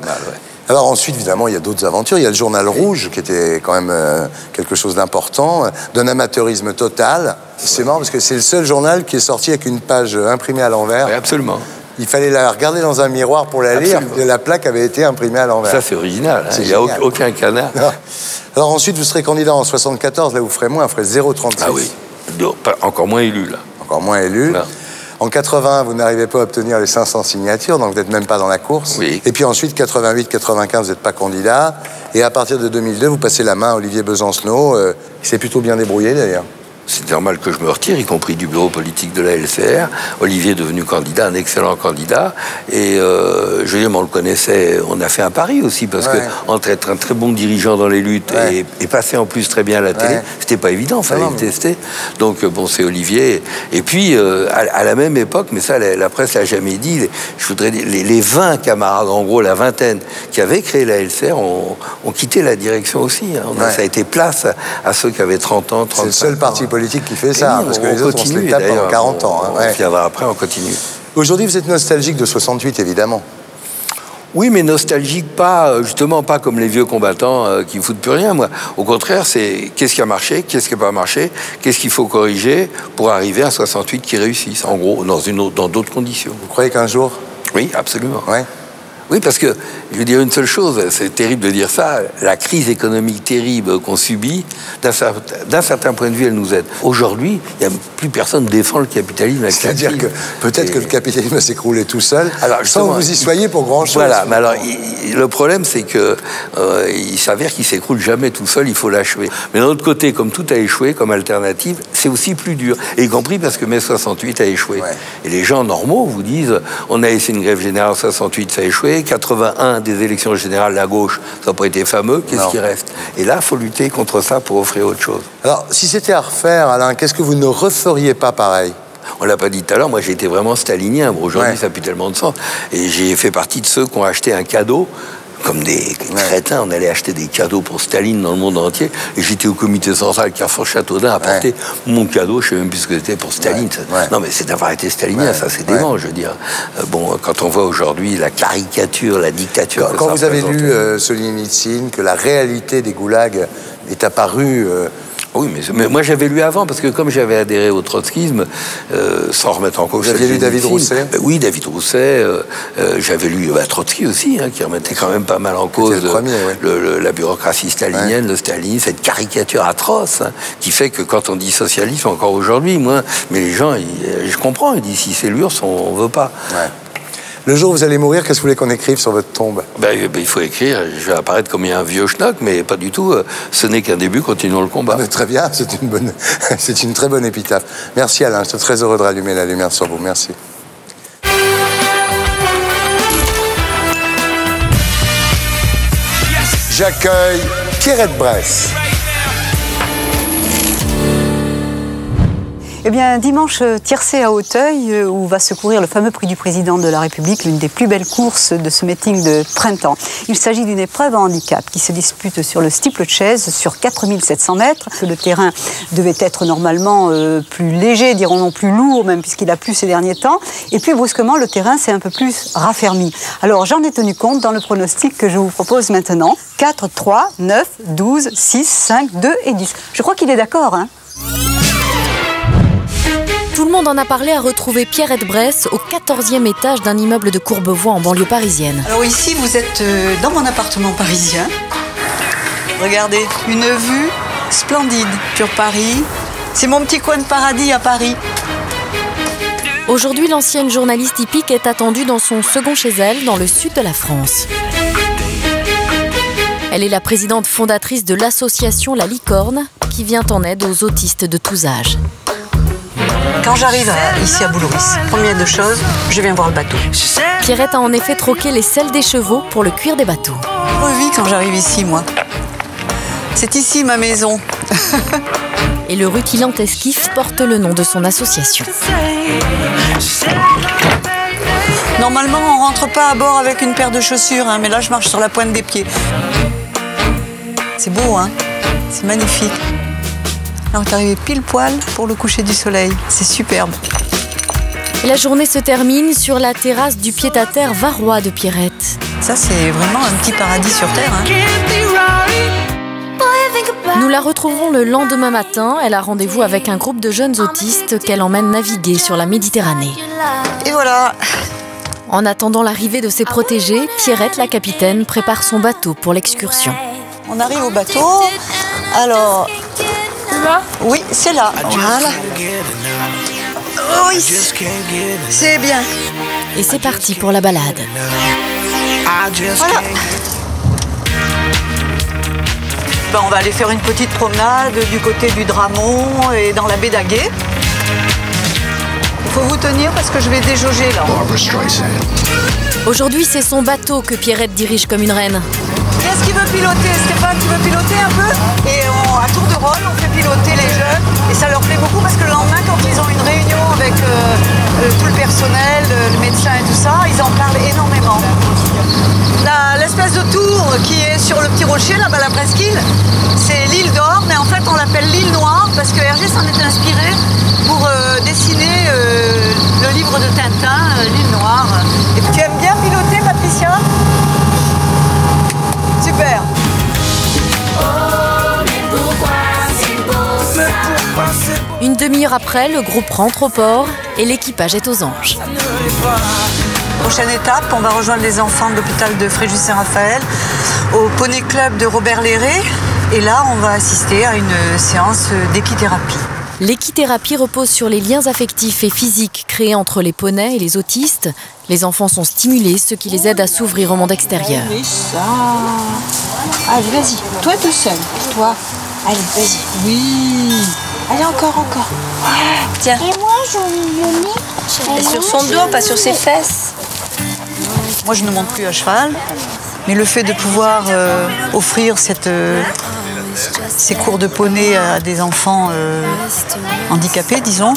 Alors ensuite, évidemment, il y a d'autres aventures. Il y a le Journal Rouge, qui était quand même quelque chose d'important, d'un amateurisme total. C'est marrant parce que c'est le seul journal qui est sorti avec une page imprimée à l'envers. Oui, absolument. Il fallait la regarder dans un miroir pour la lire, et la plaque avait été imprimée à l'envers. Ça, c'est original. Hein. Il n'y a aucun canard. Non. Alors ensuite, vous serez candidat en 74, là vous ferez moins, vous ferez 0,36. Ah oui, encore moins élu, là. Encore moins élu. Non. En 80, vous n'arrivez pas à obtenir les 500 signatures, donc vous n'êtes même pas dans la course. Oui. Et puis ensuite, 88, 95, vous n'êtes pas candidat. Et à partir de 2002, vous passez la main à Olivier Besancenot, qui s'est plutôt bien débrouillé d'ailleurs. C'est normal que je me retire, y compris du bureau politique de la LCR. Olivier est devenu candidat, un excellent candidat. Et Julien, on le connaissait, on a fait un pari aussi, parce que entre être un très bon dirigeant dans les luttes et passer en plus très bien à la télé, c'était pas évident, fallait le tester. Donc bon, c'est Olivier. Et puis, à la même époque, mais ça, la presse l'a jamais dit, je voudrais dire, les 20 camarades, en gros, la vingtaine, qui avaient créé la LCR, ont quitté la direction aussi. Hein. Ça a été place à ceux qui avaient 30 ans, 35 ans. C'est le seul parti politique qui fait ça, parce que les autres, on se les tape pendant 40 ans. Puis après, on continue. Aujourd'hui, vous êtes nostalgique de 68, évidemment. Oui, mais nostalgique, justement pas comme les vieux combattants qui ne foutent plus rien. Moi, au contraire, c'est qu'est-ce qui a marché, qu'est-ce qui n'a pas marché, qu'est-ce qu'il faut corriger pour arriver à 68 qui réussissent, en gros, dans d'autres conditions. Vous croyez qu'un jour? Oui, absolument. Oui, parce que, je veux dire une seule chose, c'est terrible de dire ça, la crise économique terrible qu'on subit, d'un certain point de vue, elle nous aide. Aujourd'hui, il n'y a plus personne qui défend le capitalisme. C'est-à-dire que peut-être que le capitalisme va s'écrouler tout seul, sans que vous y soyez pour grand-chose. Voilà, mais alors, le problème, c'est que il s'avère qu'il ne s'écroule jamais tout seul, il faut l'achever. Mais d'un autre côté, comme tout a échoué, comme alternative, c'est aussi plus dur. Et y compris parce que mai 68 a échoué. Et les gens normaux vous disent, on a essayé une grève générale en 68, ça a échoué. 81 des élections générales, la gauche, ça n'a pas été fameux, qu'est-ce qui reste? Et là, il faut lutter contre ça pour offrir autre chose. Alors, si c'était à refaire, Alain, qu'est-ce que vous ne referiez pas pareil? On l'a pas dit tout à l'heure, moi j'ai été vraiment stalinien. Aujourd'hui, ça n'a plus tellement de sens. Et j'ai fait partie de ceux qui ont acheté un cadeau. Comme des crétins, on allait acheter des cadeaux pour Staline dans le monde entier. Et j'étais au comité central Carrefour-Châteaudun à porter mon cadeau, je ne sais même plus ce que c'était pour Staline. Non, mais c'est d'avoir été stalinien, ça c'est dément, je veux dire. Bon, quand on voit aujourd'hui la caricature, la dictature... Quand vous avez lu Solzhenitsyn, que la réalité des goulags est apparue... Oui, mais moi j'avais lu avant, parce que comme j'avais adhéré au trotskisme, sans remettre en cause... Vous aviez lu David Rousset? Oui, David Rousset. J'avais lu Trotsky aussi, qui remettait quand même pas mal en cause la bureaucratie stalinienne, le Staline, cette caricature atroce, qui fait que quand on dit socialisme, encore aujourd'hui, mais les gens, je comprends, ils disent si c'est l'URSS, on ne veut pas. Le jour où vous allez mourir, qu'est-ce que vous voulez qu'on écrive sur votre tombe? Il faut écrire, je vais apparaître comme un vieux schnock, mais pas du tout. Ce n'est qu'un début, continuons le combat. Très bien, c'est une très bonne épitaphe. Merci Alain, je suis très heureux de rallumer la lumière sur vous. Merci. J'accueille Pierrette Bresse. Eh bien, dimanche, tiercé à Auteuil, où va se courir le fameux prix du président de la République, l'une des plus belles courses de ce meeting de printemps. Il s'agit d'une épreuve à handicap qui se dispute sur le steeplechase sur 4700 mètres. Le terrain devait être normalement plus léger, dirons-nous plus lourd, même puisqu'il a plu ces derniers temps. Et puis, brusquement, le terrain s'est un peu plus raffermi. Alors, j'en ai tenu compte dans le pronostic que je vous propose maintenant. 4, 3, 9, 12, 6, 5, 2 et 10. Je crois qu'il est d'accord, hein? Tout le monde en a parlé à retrouver Pierrette Bresse au 14e étage d'un immeuble de Courbevoie en banlieue parisienne. Alors ici, vous êtes dans mon appartement parisien. Regardez, une vue splendide sur Paris. C'est mon petit coin de paradis à Paris. Aujourd'hui, l'ancienne journaliste hippique est attendue dans son second chez elle, dans le sud de la France. Elle est la présidente fondatrice de l'association La Licorne, qui vient en aide aux autistes de tous âges. Quand j'arrive ici à Boulouris, première de choses, je viens voir le bateau. Pierrette a en effet troqué les selles des chevaux pour le cuir des bateaux. Je revis quand j'arrive ici, moi. C'est ici ma maison. Et le rutilant esquif porte le nom de son association. Normalement, on rentre pas à bord avec une paire de chaussures, hein, mais là, je marche sur la pointe des pieds. C'est beau, hein? C'est magnifique. On est arrivé pile poil pour le coucher du soleil. C'est superbe. Et la journée se termine sur la terrasse du pied-à-terre varois de Pierrette. Ça, c'est vraiment un petit paradis sur Terre. Hein. Nous la retrouverons le lendemain matin. Elle a rendez-vous avec un groupe de jeunes autistes qu'elle emmène naviguer sur la Méditerranée. Et voilà. En attendant l'arrivée de ses protégés, Pierrette, la capitaine, prépare son bateau pour l'excursion. On arrive au bateau. Alors... Là ? Oui, c'est là. Voilà. Oui, c'est bien. Et c'est parti pour la balade. Voilà. Ben, on va aller faire une petite promenade du côté du Dramont et dans la baie d'Aguet. Il faut vous tenir parce que je vais déjauger là. Aujourd'hui, c'est son bateau que Pierrette dirige comme une reine. Qu'est-ce qui veut piloter? Stéphane, tu veux piloter un peu? Et à tour de rôle, on fait piloter les jeunes. Et ça leur plaît beaucoup parce que le lendemain, quand ils ont une réunion avec tout le personnel, le médecin et tout ça, ils en parlent énormément. L'espèce de tour qui est sur le petit rocher, là-bas, la presqu'île, c'est l'île d'Or, mais en fait, on l'appelle l'île Noire parce que Hergé s'en est inspiré pour dessiner le livre de Tintin, l'île Noire. Et tu aimes bien piloter, Patricia? Super. Une demi-heure après, le groupe rentre au port et l'équipage est aux anges. Prochaine étape, on va rejoindre les enfants de l'hôpital de Fréjus-Saint-Raphaël au Poney Club de Robert Léré. Et là, on va assister à une séance d'équithérapie. L'équithérapie repose sur les liens affectifs et physiques créés entre les poneys et les autistes. Les enfants sont stimulés, ce qui les aide à s'ouvrir au monde extérieur. Allez, ça. Allez, vas-y. Toi tout seul. Toi. Allez, vas-y. Oui. Allez, encore. Tiens. Et moi, j'ai envie de nez. Et sur son dos, pas sur ses fesses. Moi, je ne monte plus à cheval, mais le fait de pouvoir offrir ces cours de poney à des enfants handicapés, disons,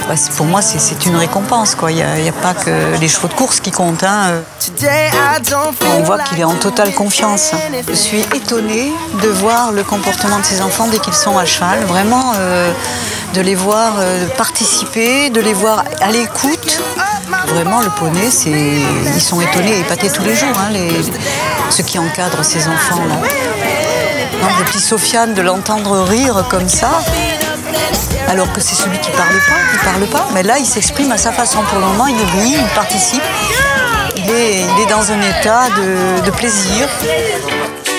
bah, pour moi, c'est une récompense, quoi. Il n'y a pas que les chevaux de course qui comptent. Hein. On voit qu'il est en totale confiance. Je suis étonnée de voir le comportement de ces enfants dès qu'ils sont à cheval. Vraiment, de les voir participer, de les voir à l'écoute. Vraiment, le poney, ils sont étonnés et épatés tous les jours, hein, ceux qui encadrent ces enfants-là. Donc, le petit Sofiane, de l'entendre rire comme ça, alors que c'est celui qui parle pas, mais là, il s'exprime à sa façon. Pour le moment, il rit, il participe. Il est dans un état de plaisir.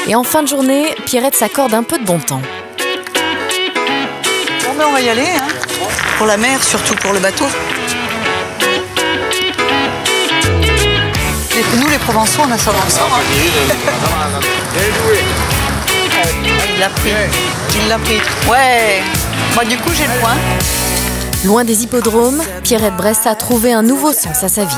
Et en fin de journée, Pierrette s'accorde un peu de bon temps. Bon, ben, on va y aller, hein, pour la mer, surtout pour le bateau. Et nous, les Provençaux, on a ça dans le sang. Hein. Il l'a pris. Ouais. Moi, du coup, j'ai le point. Loin des hippodromes, Pierrette Bresse a trouvé un nouveau sens à sa vie.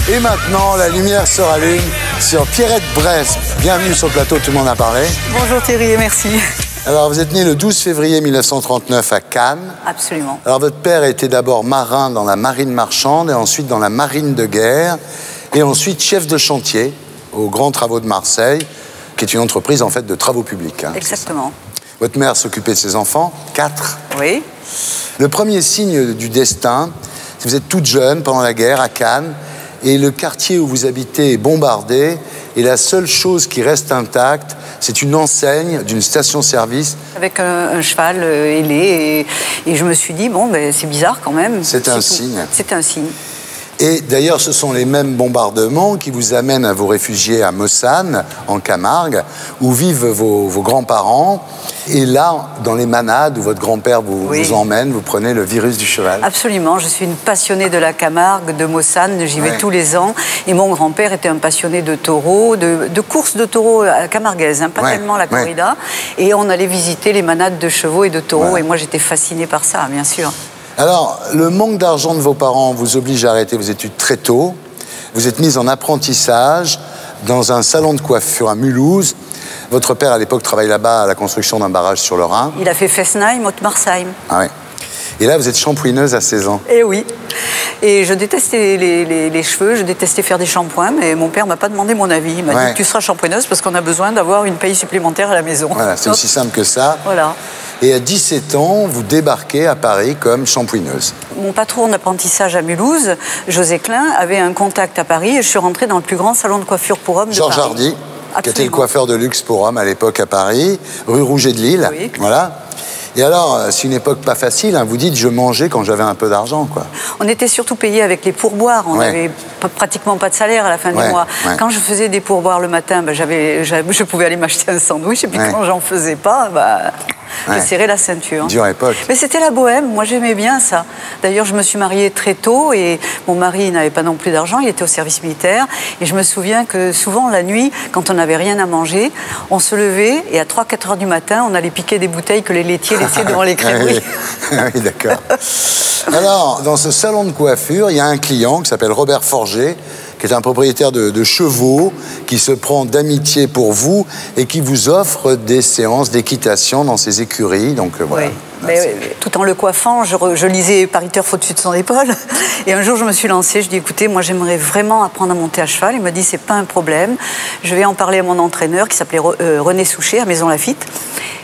Et maintenant, la lumière se rallume sur Pierrette Bresse. Bienvenue sur le plateau, tout le monde a parlé. Bonjour Thierry et merci. Alors, vous êtes né le 12 février 1939 à Cannes. Absolument. Alors, votre père était d'abord marin dans la marine marchande et ensuite dans la marine de guerre et ensuite chef de chantier aux Grands Travaux de Marseille, qui est une entreprise en fait de travaux publics. Hein. Exactement. Votre mère s'occupait de ses enfants, 4. Oui. Le premier signe du destin, c'est que vous êtes toute jeune pendant la guerre à Cannes et le quartier où vous habitez est bombardé et la seule chose qui reste intacte, c'est une enseigne d'une station-service. Avec un cheval ailé et je me suis dit, bon, ben, c'est bizarre quand même. C'est un signe. C'est un signe. Et d'ailleurs, ce sont les mêmes bombardements qui vous amènent à vous réfugier à Mossane, en Camargue, où vivent vos grands-parents. Et là, dans les manades où votre grand-père vous emmène, vous prenez le virus du cheval. Absolument, je suis une passionnée de la Camargue, de Mossane, j'y vais tous les ans. Et mon grand-père était un passionné de taureaux, de courses de taureaux camarguaises, hein, pas tellement la corrida. Et on allait visiter les manades de chevaux et de taureaux. Et moi, j'étais fascinée par ça, bien sûr. Alors, le manque d'argent de vos parents vous oblige à arrêter vos études très tôt. Vous êtes mise en apprentissage dans un salon de coiffure à Mulhouse. Votre père, à l'époque, travaille là-bas à la construction d'un barrage sur le Rhin. Il a fait Fessenheim, Haute-Marsheim. Ah oui. Et là, vous êtes shampouineuse à 16 ans. Eh oui. Et je détestais les cheveux, je détestais faire des shampoings, mais mon père ne m'a pas demandé mon avis. Il m'a dit, tu seras shampouineuse parce qu'on a besoin d'avoir une paye supplémentaire à la maison. Voilà, c'est aussi simple que ça. Voilà. Et à 17 ans, vous débarquez à Paris comme shampooineuse. Mon patron d'apprentissage à Mulhouse, José Klein, avait un contact à Paris et je suis rentrée dans le plus grand salon de coiffure pour hommes de Paris. Georges Hardy, qui était le coiffeur de luxe pour hommes à l'époque à Paris, rue Rouget de Lille. Oui. Voilà. Et alors, c'est une époque pas facile, hein. Vous dites, je mangeais quand j'avais un peu d'argent, quoi. On était surtout payé avec les pourboires. On n'avait pratiquement pas de salaire à la fin du mois. Quand je faisais des pourboires le matin, ben, je pouvais aller m'acheter un sandwich. Et puis quand j'en faisais pas, je serrais la ceinture. Dure époque. Mais c'était la bohème. Moi, j'aimais bien ça. D'ailleurs, je me suis mariée très tôt et mon mari n'avait pas non plus d'argent. Il était au service militaire. Et je me souviens que souvent, la nuit, quand on n'avait rien à manger, on se levait et à 3-4 heures du matin, on allait piquer des bouteilles que les laitiers laissaient devant les crèmeries. Oui, d'accord. Alors, dans ce salon de coiffure, il y a un client qui s'appelle Robert Forger, qui est un propriétaire de chevaux, qui se prend d'amitié pour vous et qui vous offre des séances d'équitation dans ses écuries. Donc, voilà. Tout en le coiffant, je lisais Paris Turf au-dessus de son épaule. Et un jour, je me suis lancée. Je dis, écoutez, moi, j'aimerais vraiment apprendre à monter à cheval. Il m'a dit, c'est pas un problème. Je vais en parler à mon entraîneur, qui s'appelait René Souchet, à Maison Lafitte.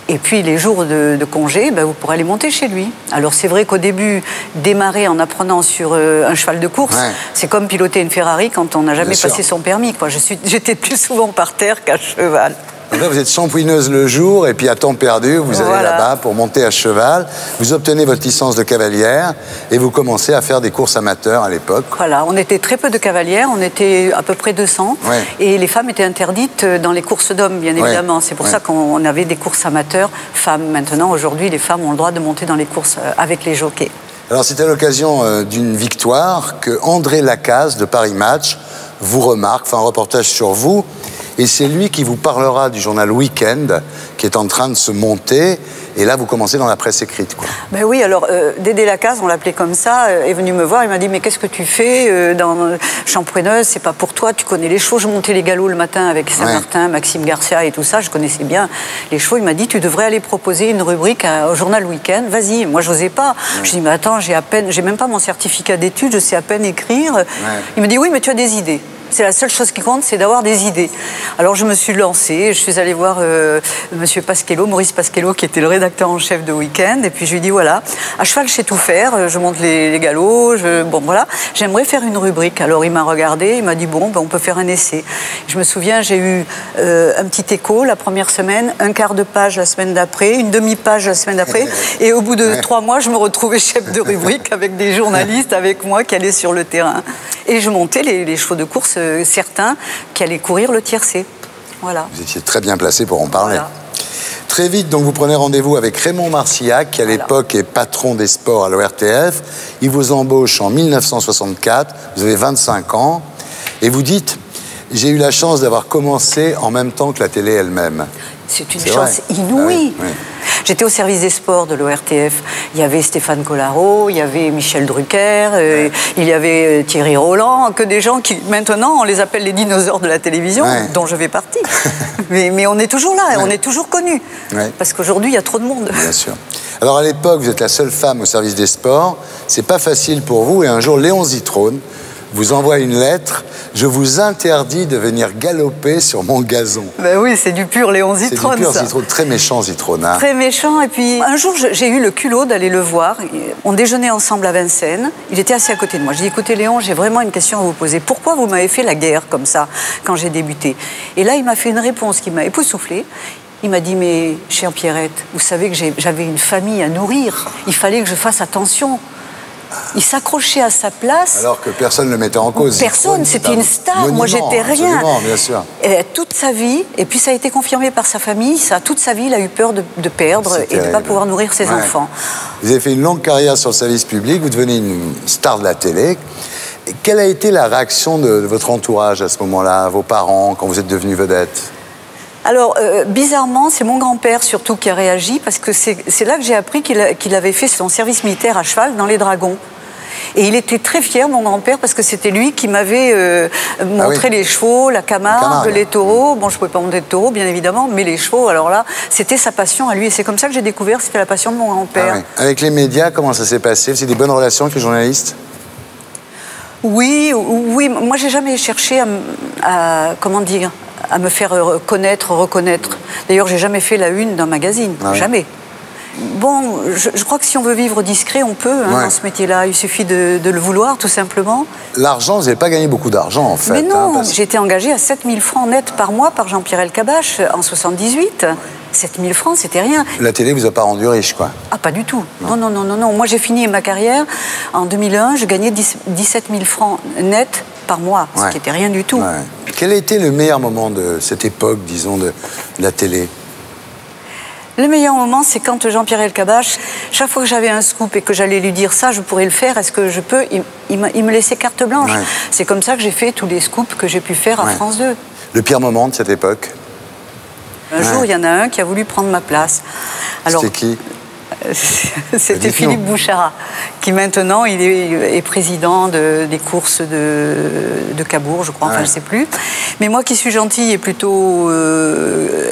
Et puis, les jours de congé, vous pourrez aller monter chez lui. Alors, c'est vrai qu'au début, démarrer en apprenant sur un cheval de course, c'est comme piloter une Ferrari quand on n'a jamais passé son permis, quoi. J'étais plus souvent par terre qu'à cheval. Donc là, vous êtes shampooineuse le jour et puis à temps perdu, vous allez là-bas pour monter à cheval. Vous obtenez votre licence de cavalière et vous commencez à faire des courses amateurs à l'époque. Voilà, on était très peu de cavalières, on était à peu près 200. Et les femmes étaient interdites dans les courses d'hommes, bien évidemment. C'est pour ça qu'on avait des courses amateurs femmes. Maintenant, aujourd'hui, les femmes ont le droit de monter dans les courses avec les jockeys. Alors, c'est à l'occasion d'une victoire que André Lacaze de Paris Match vous remarque, fait un reportage sur vous. Et c'est lui qui vous parlera du journal Week-end, qui est en train de se monter. Et là, vous commencez dans la presse écrite, quoi. Ben oui, alors Dédé Lacaze, on l'appelait comme ça, est venu me voir. Il m'a dit, mais qu'est-ce que tu fais dans shampooineuse? C'est pas pour toi, tu connais les chevaux. Je montais les galops le matin avec Saint-Martin, Maxime Garcia et tout ça. Je connaissais bien les chevaux. Il m'a dit, tu devrais aller proposer une rubrique au journal Week-end. Vas-y. Moi, j'osais pas. Je dis, mais attends, j'ai même pas mon certificat d'études, je sais à peine écrire. Il me dit, oui, mais tu as des idées. C'est la seule chose qui compte, c'est d'avoir des idées. Alors je me suis lancée, je suis allée voir Monsieur Pasquello, Maurice Pasquello, qui était le rédacteur en chef de Week-end, et puis je lui ai dit, voilà, à cheval je sais tout faire, je monte les galops, bon voilà, j'aimerais faire une rubrique. Alors il m'a regardé, il m'a dit, bon, on peut faire un essai. Je me souviens, j'ai eu un petit écho la première semaine, un quart de page la semaine d'après, une demi-page la semaine d'après, et au bout de 3 mois, je me retrouvais chef de rubrique avec des journalistes avec moi qui allaient sur le terrain. Et je montais les chevaux de course, certains qui allaient courir le tiercé. Voilà. Vous étiez très bien placé pour en parler. Voilà. Très vite, donc, vous prenez rendez-vous avec Raymond Marcillac, qui à l'époque est patron des sports à l'ORTF. Il vous embauche en 1964, vous avez 25 ans, et vous dites, j'ai eu la chance d'avoir commencé en même temps que la télé elle-même. C'est une chance inouïe. Oui. J'étais au service des sports de l'ORTF. Il y avait Stéphane Collaro, il y avait Michel Drucker, il y avait Thierry Roland, que des gens qui, maintenant, on les appelle les dinosaures de la télévision, dont je fais partie. mais on est toujours là, on est toujours connus. Parce qu'aujourd'hui, il y a trop de monde. Bien sûr. Alors, à l'époque, vous êtes la seule femme au service des sports. C'est pas facile pour vous. Et un jour, Léon Zitrone vous envoie une lettre. Je vous interdis de venir galoper sur mon gazon. Ben oui, c'est du pur Léon Zitrone. C'est du pur Zitrone, très méchant Zitrone. Hein. Très méchant. Et puis un jour, j'ai eu le culot d'aller le voir. On déjeunait ensemble à Vincennes. Il était assis à côté de moi. Je dis, écoutez Léon, j'ai vraiment une question à vous poser. Pourquoi vous m'avez fait la guerre comme ça quand j'ai débuté? Et là, il m'a fait une réponse qui m'a époustouflée. Il m'a dit, mais chère Pierrette, vous savez que j'avais une famille à nourrir. Il fallait que je fasse attention. Il s'accrochait à sa place. Alors que personne ne le mettait en cause. Personne, c'était une star. Moi, j'étais rien. Bien sûr. Et toute sa vie, et puis ça a été confirmé par sa famille, toute sa vie, il a eu peur de perdre et de ne pas pouvoir nourrir ses enfants. Vous avez fait une longue carrière sur le service public, vous devenez une star de la télé. Et quelle a été la réaction de votre entourage à ce moment-là, vos parents, quand vous êtes devenue vedette? Alors, bizarrement, c'est mon grand-père surtout qui a réagi, parce que c'est là que j'ai appris qu'il avait fait son service militaire à cheval dans les Dragons. Et il était très fier, mon grand-père, parce que c'était lui qui m'avait montré les chevaux, la Camargue, les taureaux. Bon, je ne pouvais pas monter de taureaux, bien évidemment, mais les chevaux, alors là, c'était sa passion à lui. Et c'est comme ça que j'ai découvert, c'était la passion de mon grand-père. Avec les médias, comment ça s'est passé? C'est des bonnes relations avec les journalistes? Oui. Moi, j'ai jamais cherché comment dire, à me faire reconnaître. D'ailleurs, j'ai jamais fait la une d'un magazine, jamais. Bon, je crois que si on veut vivre discret, on peut dans ce métier-là. Il suffit de le vouloir, tout simplement. L'argent, vous n'avez pas gagné beaucoup d'argent, en fait. Mais non, j'ai été engagée à 7 000 francs net par mois par Jean-Pierre Elkabbach en 78. 7 000 francs, c'était rien. La télé vous a pas rendu riche, quoi. Ah, pas du tout. Non. Moi, j'ai fini ma carrière en 2001. Je gagnais 17 000 francs net par mois, ce qui n'était rien du tout. Quel a été le meilleur moment de cette époque, disons, de la télé? Le meilleur moment, c'est quand Jean-Pierre Elkabbach, chaque fois que j'avais un scoop et que j'allais lui dire ça, je pourrais le faire, est-ce que je peux? Il me laissait carte blanche. C'est comme ça que j'ai fait tous les scoops que j'ai pu faire à France 2. Le pire moment de cette époque? Un jour, il y en a un qui a voulu prendre ma place. C'était qui? C'était Philippe Bouchara, qui maintenant il est président des courses de Cabourg, je crois, enfin je ne sais plus. Mais moi qui suis gentille et plutôt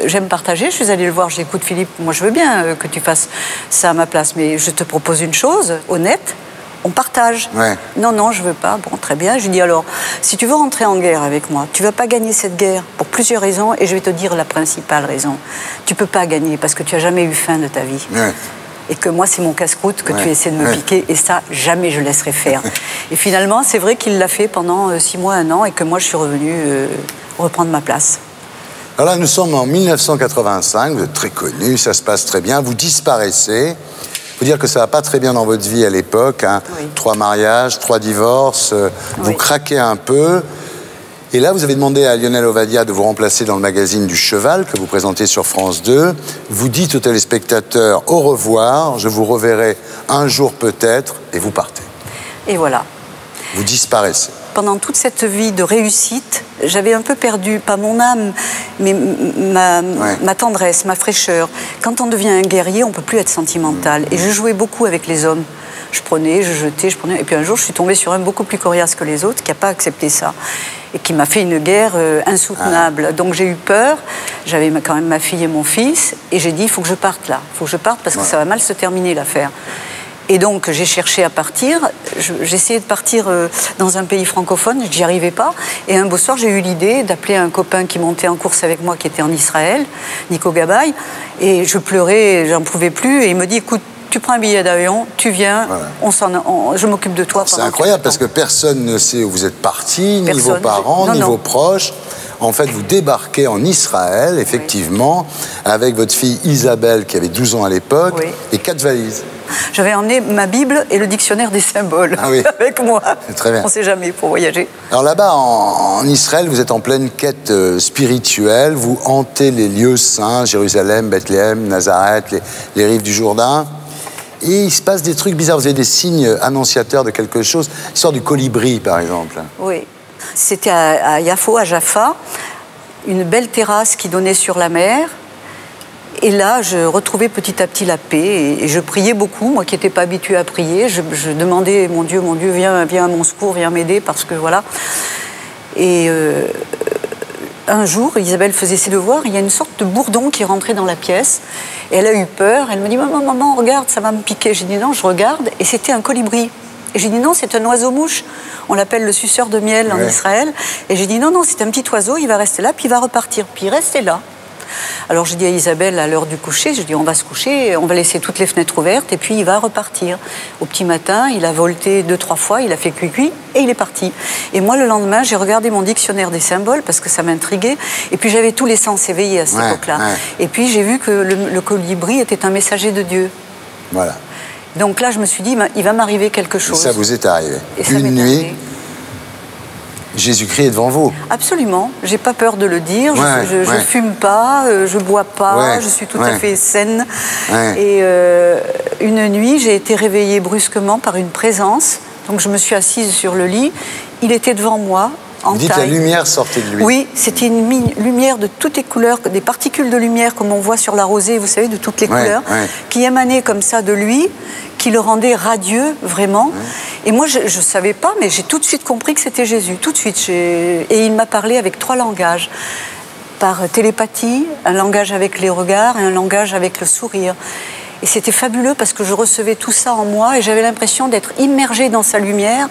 j'aime partager, je suis allée le voir, j'ai dit écoute Philippe, moi je veux bien que tu fasses ça à ma place, mais je te propose une chose, honnête, on partage. Non, je veux pas. Bon, très bien. Je lui dis alors, si tu veux rentrer en guerre avec moi, tu vas pas gagner cette guerre pour plusieurs raisons, et je vais te dire la principale raison. Tu peux pas gagner parce que tu as jamais eu faim de ta vie. Et que moi, c'est mon casse-croûte que tu essaies de me piquer, et ça, jamais je laisserai faire. Et finalement, c'est vrai qu'il l'a fait pendant 6 mois, 1 an, et que moi, je suis revenue reprendre ma place. Alors là, nous sommes en 1985, vous êtes très connu, ça se passe très bien, vous disparaissez. Il faut dire que ça va pas très bien dans votre vie à l'époque, hein. 3 mariages, 3 divorces, vous craquez un peu. Et là, vous avez demandé à Lionel Ovadia de vous remplacer dans le magazine du Cheval que vous présentez sur France 2. Vous dites aux téléspectateurs au revoir, je vous reverrai un jour peut-être, et vous partez. Et voilà. Vous disparaissez. Pendant toute cette vie de réussite, j'avais un peu perdu, pas mon âme, mais ma tendresse, ma fraîcheur. Quand on devient un guerrier, on ne peut plus être sentimental. Et je jouais beaucoup avec les hommes. Je prenais, je jetais, je prenais. Et puis un jour, je suis tombée sur un beaucoup plus coriace que les autres, qui n'a pas accepté ça. Et qui m'a fait une guerre insoutenable. Donc j'ai eu peur, j'avais quand même ma fille et mon fils, et j'ai dit, il faut que je parte là. Il faut que je parte parce que ça va mal se terminer l'affaire. Et donc j'ai cherché à partir, j'essayais de partir dans un pays francophone, je n'y arrivais pas. Et un beau soir, j'ai eu l'idée d'appeler un copain qui montait en course avec moi, qui était en Israël, Nico Gabay. Et je pleurais, j'en pouvais plus, et il me dit, écoute, tu prends un billet d'avion, tu viens, je m'occupe de toi. C'est incroyable parce que personne ne sait où vous êtes parti, ni vos parents, ni vos proches. En fait, vous débarquez en Israël, effectivement, avec votre fille Isabelle, qui avait 12 ans à l'époque, et 4 valises. J'avais emmené ma Bible et le dictionnaire des symboles avec moi. Très bien. On ne sait jamais pour voyager. Alors là-bas, en Israël, vous êtes en pleine quête spirituelle. Vous hantez les lieux saints, Jérusalem, Bethléem, Nazareth, les rives du Jourdain. Et il se passe des trucs bizarres. Vous avez des signes annonciateurs de quelque chose. L'histoire du colibri, par exemple. Oui. C'était à Yafo, à Jaffa, une belle terrasse qui donnait sur la mer. Et là, je retrouvais petit à petit la paix. Et je priais beaucoup, moi qui n'étais pas habituée à prier. Je demandais, mon Dieu, viens à mon secours, viens m'aider, parce que voilà. Et un jour, Isabelle faisait ses devoirs, il y a une sorte de bourdon qui est rentré dans la pièce. Et elle a eu peur, elle me dit, maman, regarde, ça va me piquer. J'ai dit non, je regarde, et c'était un colibri. Et j'ai dit non, c'est un oiseau-mouche. On l'appelle le suceur de miel en Israël. Et j'ai dit non, c'est un petit oiseau, il va rester là, puis il va repartir. Puis il restait là. Alors je dis à Isabelle, à l'heure du coucher, je dis on va se coucher, on va laisser toutes les fenêtres ouvertes, et puis il va repartir. Au petit matin, il a volté 2-3 fois, il a fait cuicui, et il est parti. Et moi, le lendemain, j'ai regardé mon dictionnaire des symboles, parce que ça m'intriguait, et puis j'avais tous les sens éveillés à cette époque-là. Et puis j'ai vu que le colibri était un messager de Dieu. Voilà. Donc là, je me suis dit, il va m'arriver quelque chose. Et ça vous est arrivé. Une nuit, Jésus-Christ est devant vous. Absolument. J'ai pas peur de le dire. Je fume pas, je bois pas, je suis tout à fait saine. Et une nuit, j'ai été réveillée brusquement par une présence. Donc je me suis assise sur le lit. Il était devant moi. Vous dites la lumière sortait de lui. Oui, c'était une lumière de toutes les couleurs, des particules de lumière comme on voit sur la rosée, vous savez, de toutes les couleurs, qui émanaient comme ça de lui, qui le rendaient radieux, vraiment. Et moi, je ne savais pas, mais j'ai tout de suite compris que c'était Jésus, tout de suite. Et il m'a parlé avec 3 langages, par télépathie, un langage avec les regards et un langage avec le sourire. Et c'était fabuleux parce que je recevais tout ça en moi et j'avais l'impression d'être immergée dans sa lumière,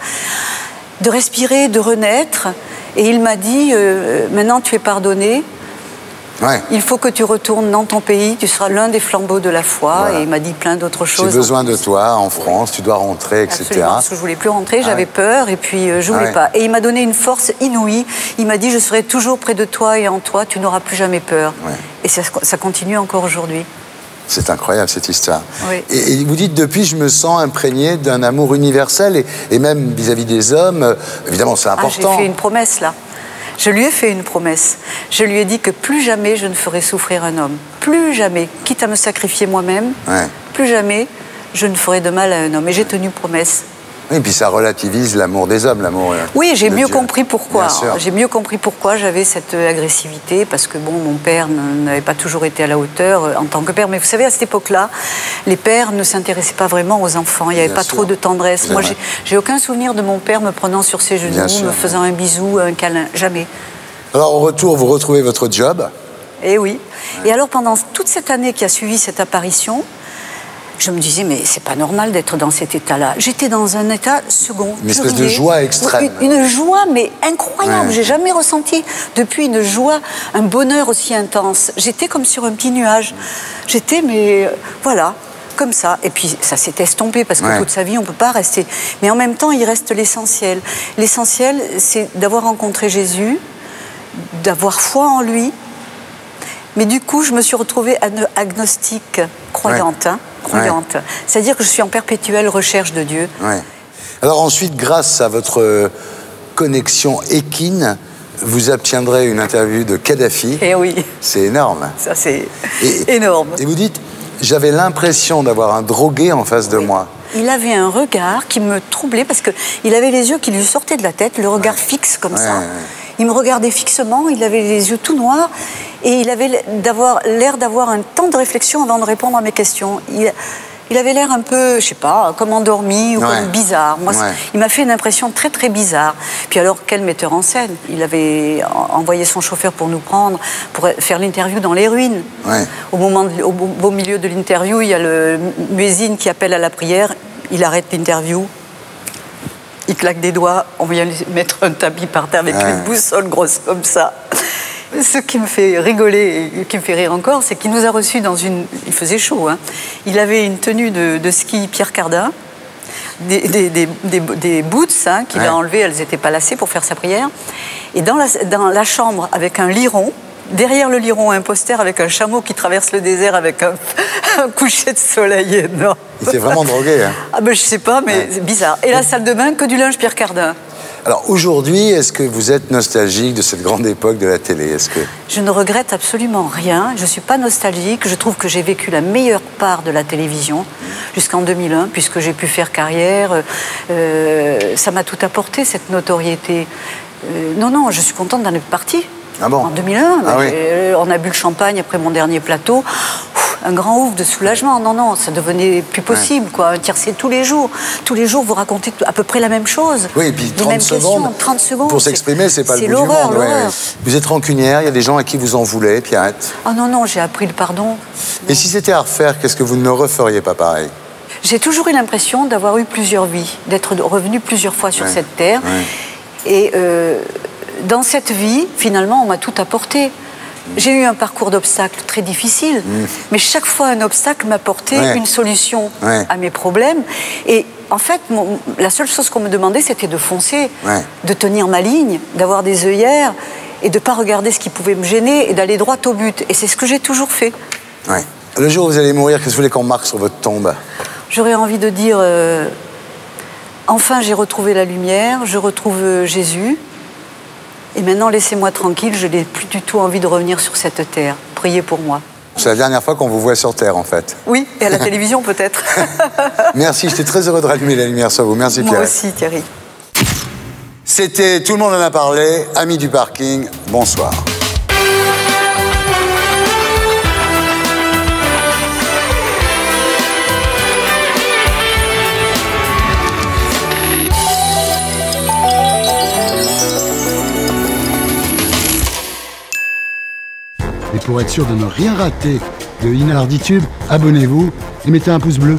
de respirer, de renaître. Et il m'a dit, maintenant tu es pardonné. Ouais. Il faut que tu retournes dans ton pays, tu seras l'un des flambeaux de la foi. Voilà. Et il m'a dit plein d'autres choses. J'ai besoin de toi en France, tu dois rentrer, etc. Absolument, parce que je voulais plus rentrer, j'avais peur et puis je voulais pas. Et il m'a donné une force inouïe. Il m'a dit, je serai toujours près de toi et en toi, tu n'auras plus jamais peur. Ouais. Et ça continue encore aujourd'hui. C'est incroyable cette histoire. Oui. Et vous dites, depuis, je me sens imprégné d'un amour universel et même vis-à-vis des hommes. Évidemment, c'est important. J'ai fait une promesse là. Je lui ai fait une promesse. Je lui ai dit que plus jamais je ne ferai souffrir un homme. Plus jamais, quitte à me sacrifier moi-même, plus jamais je ne ferai de mal à un homme. Et j'ai tenu promesse. Oui, et puis ça relativise l'amour des hommes, l'amour. Oui, j'ai mieux Dieu. compris pourquoi. Bien sûr. J'ai mieux compris pourquoi j'avais cette agressivité, parce que bon, mon père n'avait pas toujours été à la hauteur en tant que père. Mais vous savez, à cette époque-là, les pères ne s'intéressaient pas vraiment aux enfants. Il n'y avait pas trop de tendresse. Moi, j'ai aucun souvenir de mon père me prenant sur ses genoux, me faisant un bisou, un câlin. Jamais. Alors, au retour, vous retrouvez votre job. Eh oui. Et alors, pendant toute cette année qui a suivi cette apparition, je me disais, mais c'est pas normal d'être dans cet état-là. J'étais dans un état second. Une espèce de joie extrême. Une joie, mais incroyable. Ouais. J'ai jamais ressenti depuis une joie, un bonheur aussi intense. J'étais comme sur un petit nuage. J'étais, mais voilà, comme ça. Et puis ça s'est estompé parce que toute sa vie, on peut pas rester. Mais en même temps, il reste l'essentiel. L'essentiel, c'est d'avoir rencontré Jésus, d'avoir foi en lui. Mais du coup, je me suis retrouvée agnostique, croyante. Croyante. C'est-à-dire que je suis en perpétuelle recherche de Dieu. Ouais. Alors ensuite, grâce à votre connexion équine, vous obtiendrez une interview de Kadhafi. Eh oui. C'est énorme. Ça, c'est énorme. Et vous dites, j'avais l'impression d'avoir un drogué en face de moi. Il avait un regard qui me troublait parce qu'il avait les yeux qui lui sortaient de la tête, le regard fixe comme ça. Il me regardait fixement, il avait les yeux tout noirs et il avait l'air d'avoir un temps de réflexion avant de répondre à mes questions. Il avait l'air un peu, je sais pas, comme endormi ou comme bizarre. Moi, il m'a fait une impression très très bizarre. Puis alors, quel metteur en scène. Il avait envoyé son chauffeur pour nous prendre, pour faire l'interview dans les ruines. Au beau milieu de l'interview, il y a le muezzin qui appelle à la prière. Il arrête l'interview. Il claque des doigts, on vient lui mettre un tapis par terre avec une boussole grosse comme ça. Ce qui me fait rigoler et qui me fait rire encore, c'est qu'il nous a reçus dans une... Il faisait chaud, hein. Il avait une tenue de ski Pierre Cardin, des boots qu'il a enlevées, elles n'étaient pas lacées pour faire sa prière. Et dans la chambre, avec un liron, derrière le liron, un poster avec un chameau qui traverse le désert avec un coucher de soleil énorme. Il était vraiment drogué. Hein. Ah ben je sais pas, mais c'est bizarre. Et la salle de bain, que du linge Pierre Cardin. Alors aujourd'hui, est-ce que vous êtes nostalgique de cette grande époque de la télé? Je ne regrette absolument rien. Je ne suis pas nostalgique. Je trouve que j'ai vécu la meilleure part de la télévision jusqu'en 2001, puisque j'ai pu faire carrière. Ça m'a tout apporté, cette notoriété. Non, je suis contente d'en être partie. Ah bon? En 2001, on a bu le champagne après mon dernier plateau. Un grand ouf de soulagement. Non, ça devenait plus possible, quoi. Un tiercé tous les jours. Tous les jours, vous racontez à peu près la même chose. Oui, et puis 30 secondes. Pour s'exprimer, c'est pas le bout du monde. Vous êtes rancunière, il y a des gens à qui vous en voulez, Pierrette? Oh non, j'ai appris le pardon. Et si c'était à refaire, qu'est-ce que vous ne referiez pas pareil? J'ai toujours eu l'impression d'avoir eu plusieurs vies, d'être revenu plusieurs fois sur cette terre. Et dans cette vie, finalement, on m'a tout apporté. J'ai eu un parcours d'obstacles très difficile, mais chaque fois un obstacle m'apportait une solution à mes problèmes. Et en fait, la seule chose qu'on me demandait, c'était de foncer, de tenir ma ligne, d'avoir des œillères et de ne pas regarder ce qui pouvait me gêner et d'aller droit au but. Et c'est ce que j'ai toujours fait. Le jour où vous allez mourir, qu'est-ce que vous voulez qu'on marque sur votre tombe? J'aurais envie de dire, enfin j'ai retrouvé la lumière, je retrouve Jésus. Et maintenant, laissez-moi tranquille, je n'ai plus du tout envie de revenir sur cette terre. Priez pour moi. C'est la dernière fois qu'on vous voit sur Terre, en fait. Oui, et à la télévision, peut-être. Merci, j'étais très heureux de rallumer la lumière sur vous. Merci, Pierre. Moi aussi, Thierry. C'était Tout le monde en a parlé, amis du parking, bonsoir. Et pour être sûr de ne rien rater de Inarditube, abonnez-vous et mettez un pouce bleu.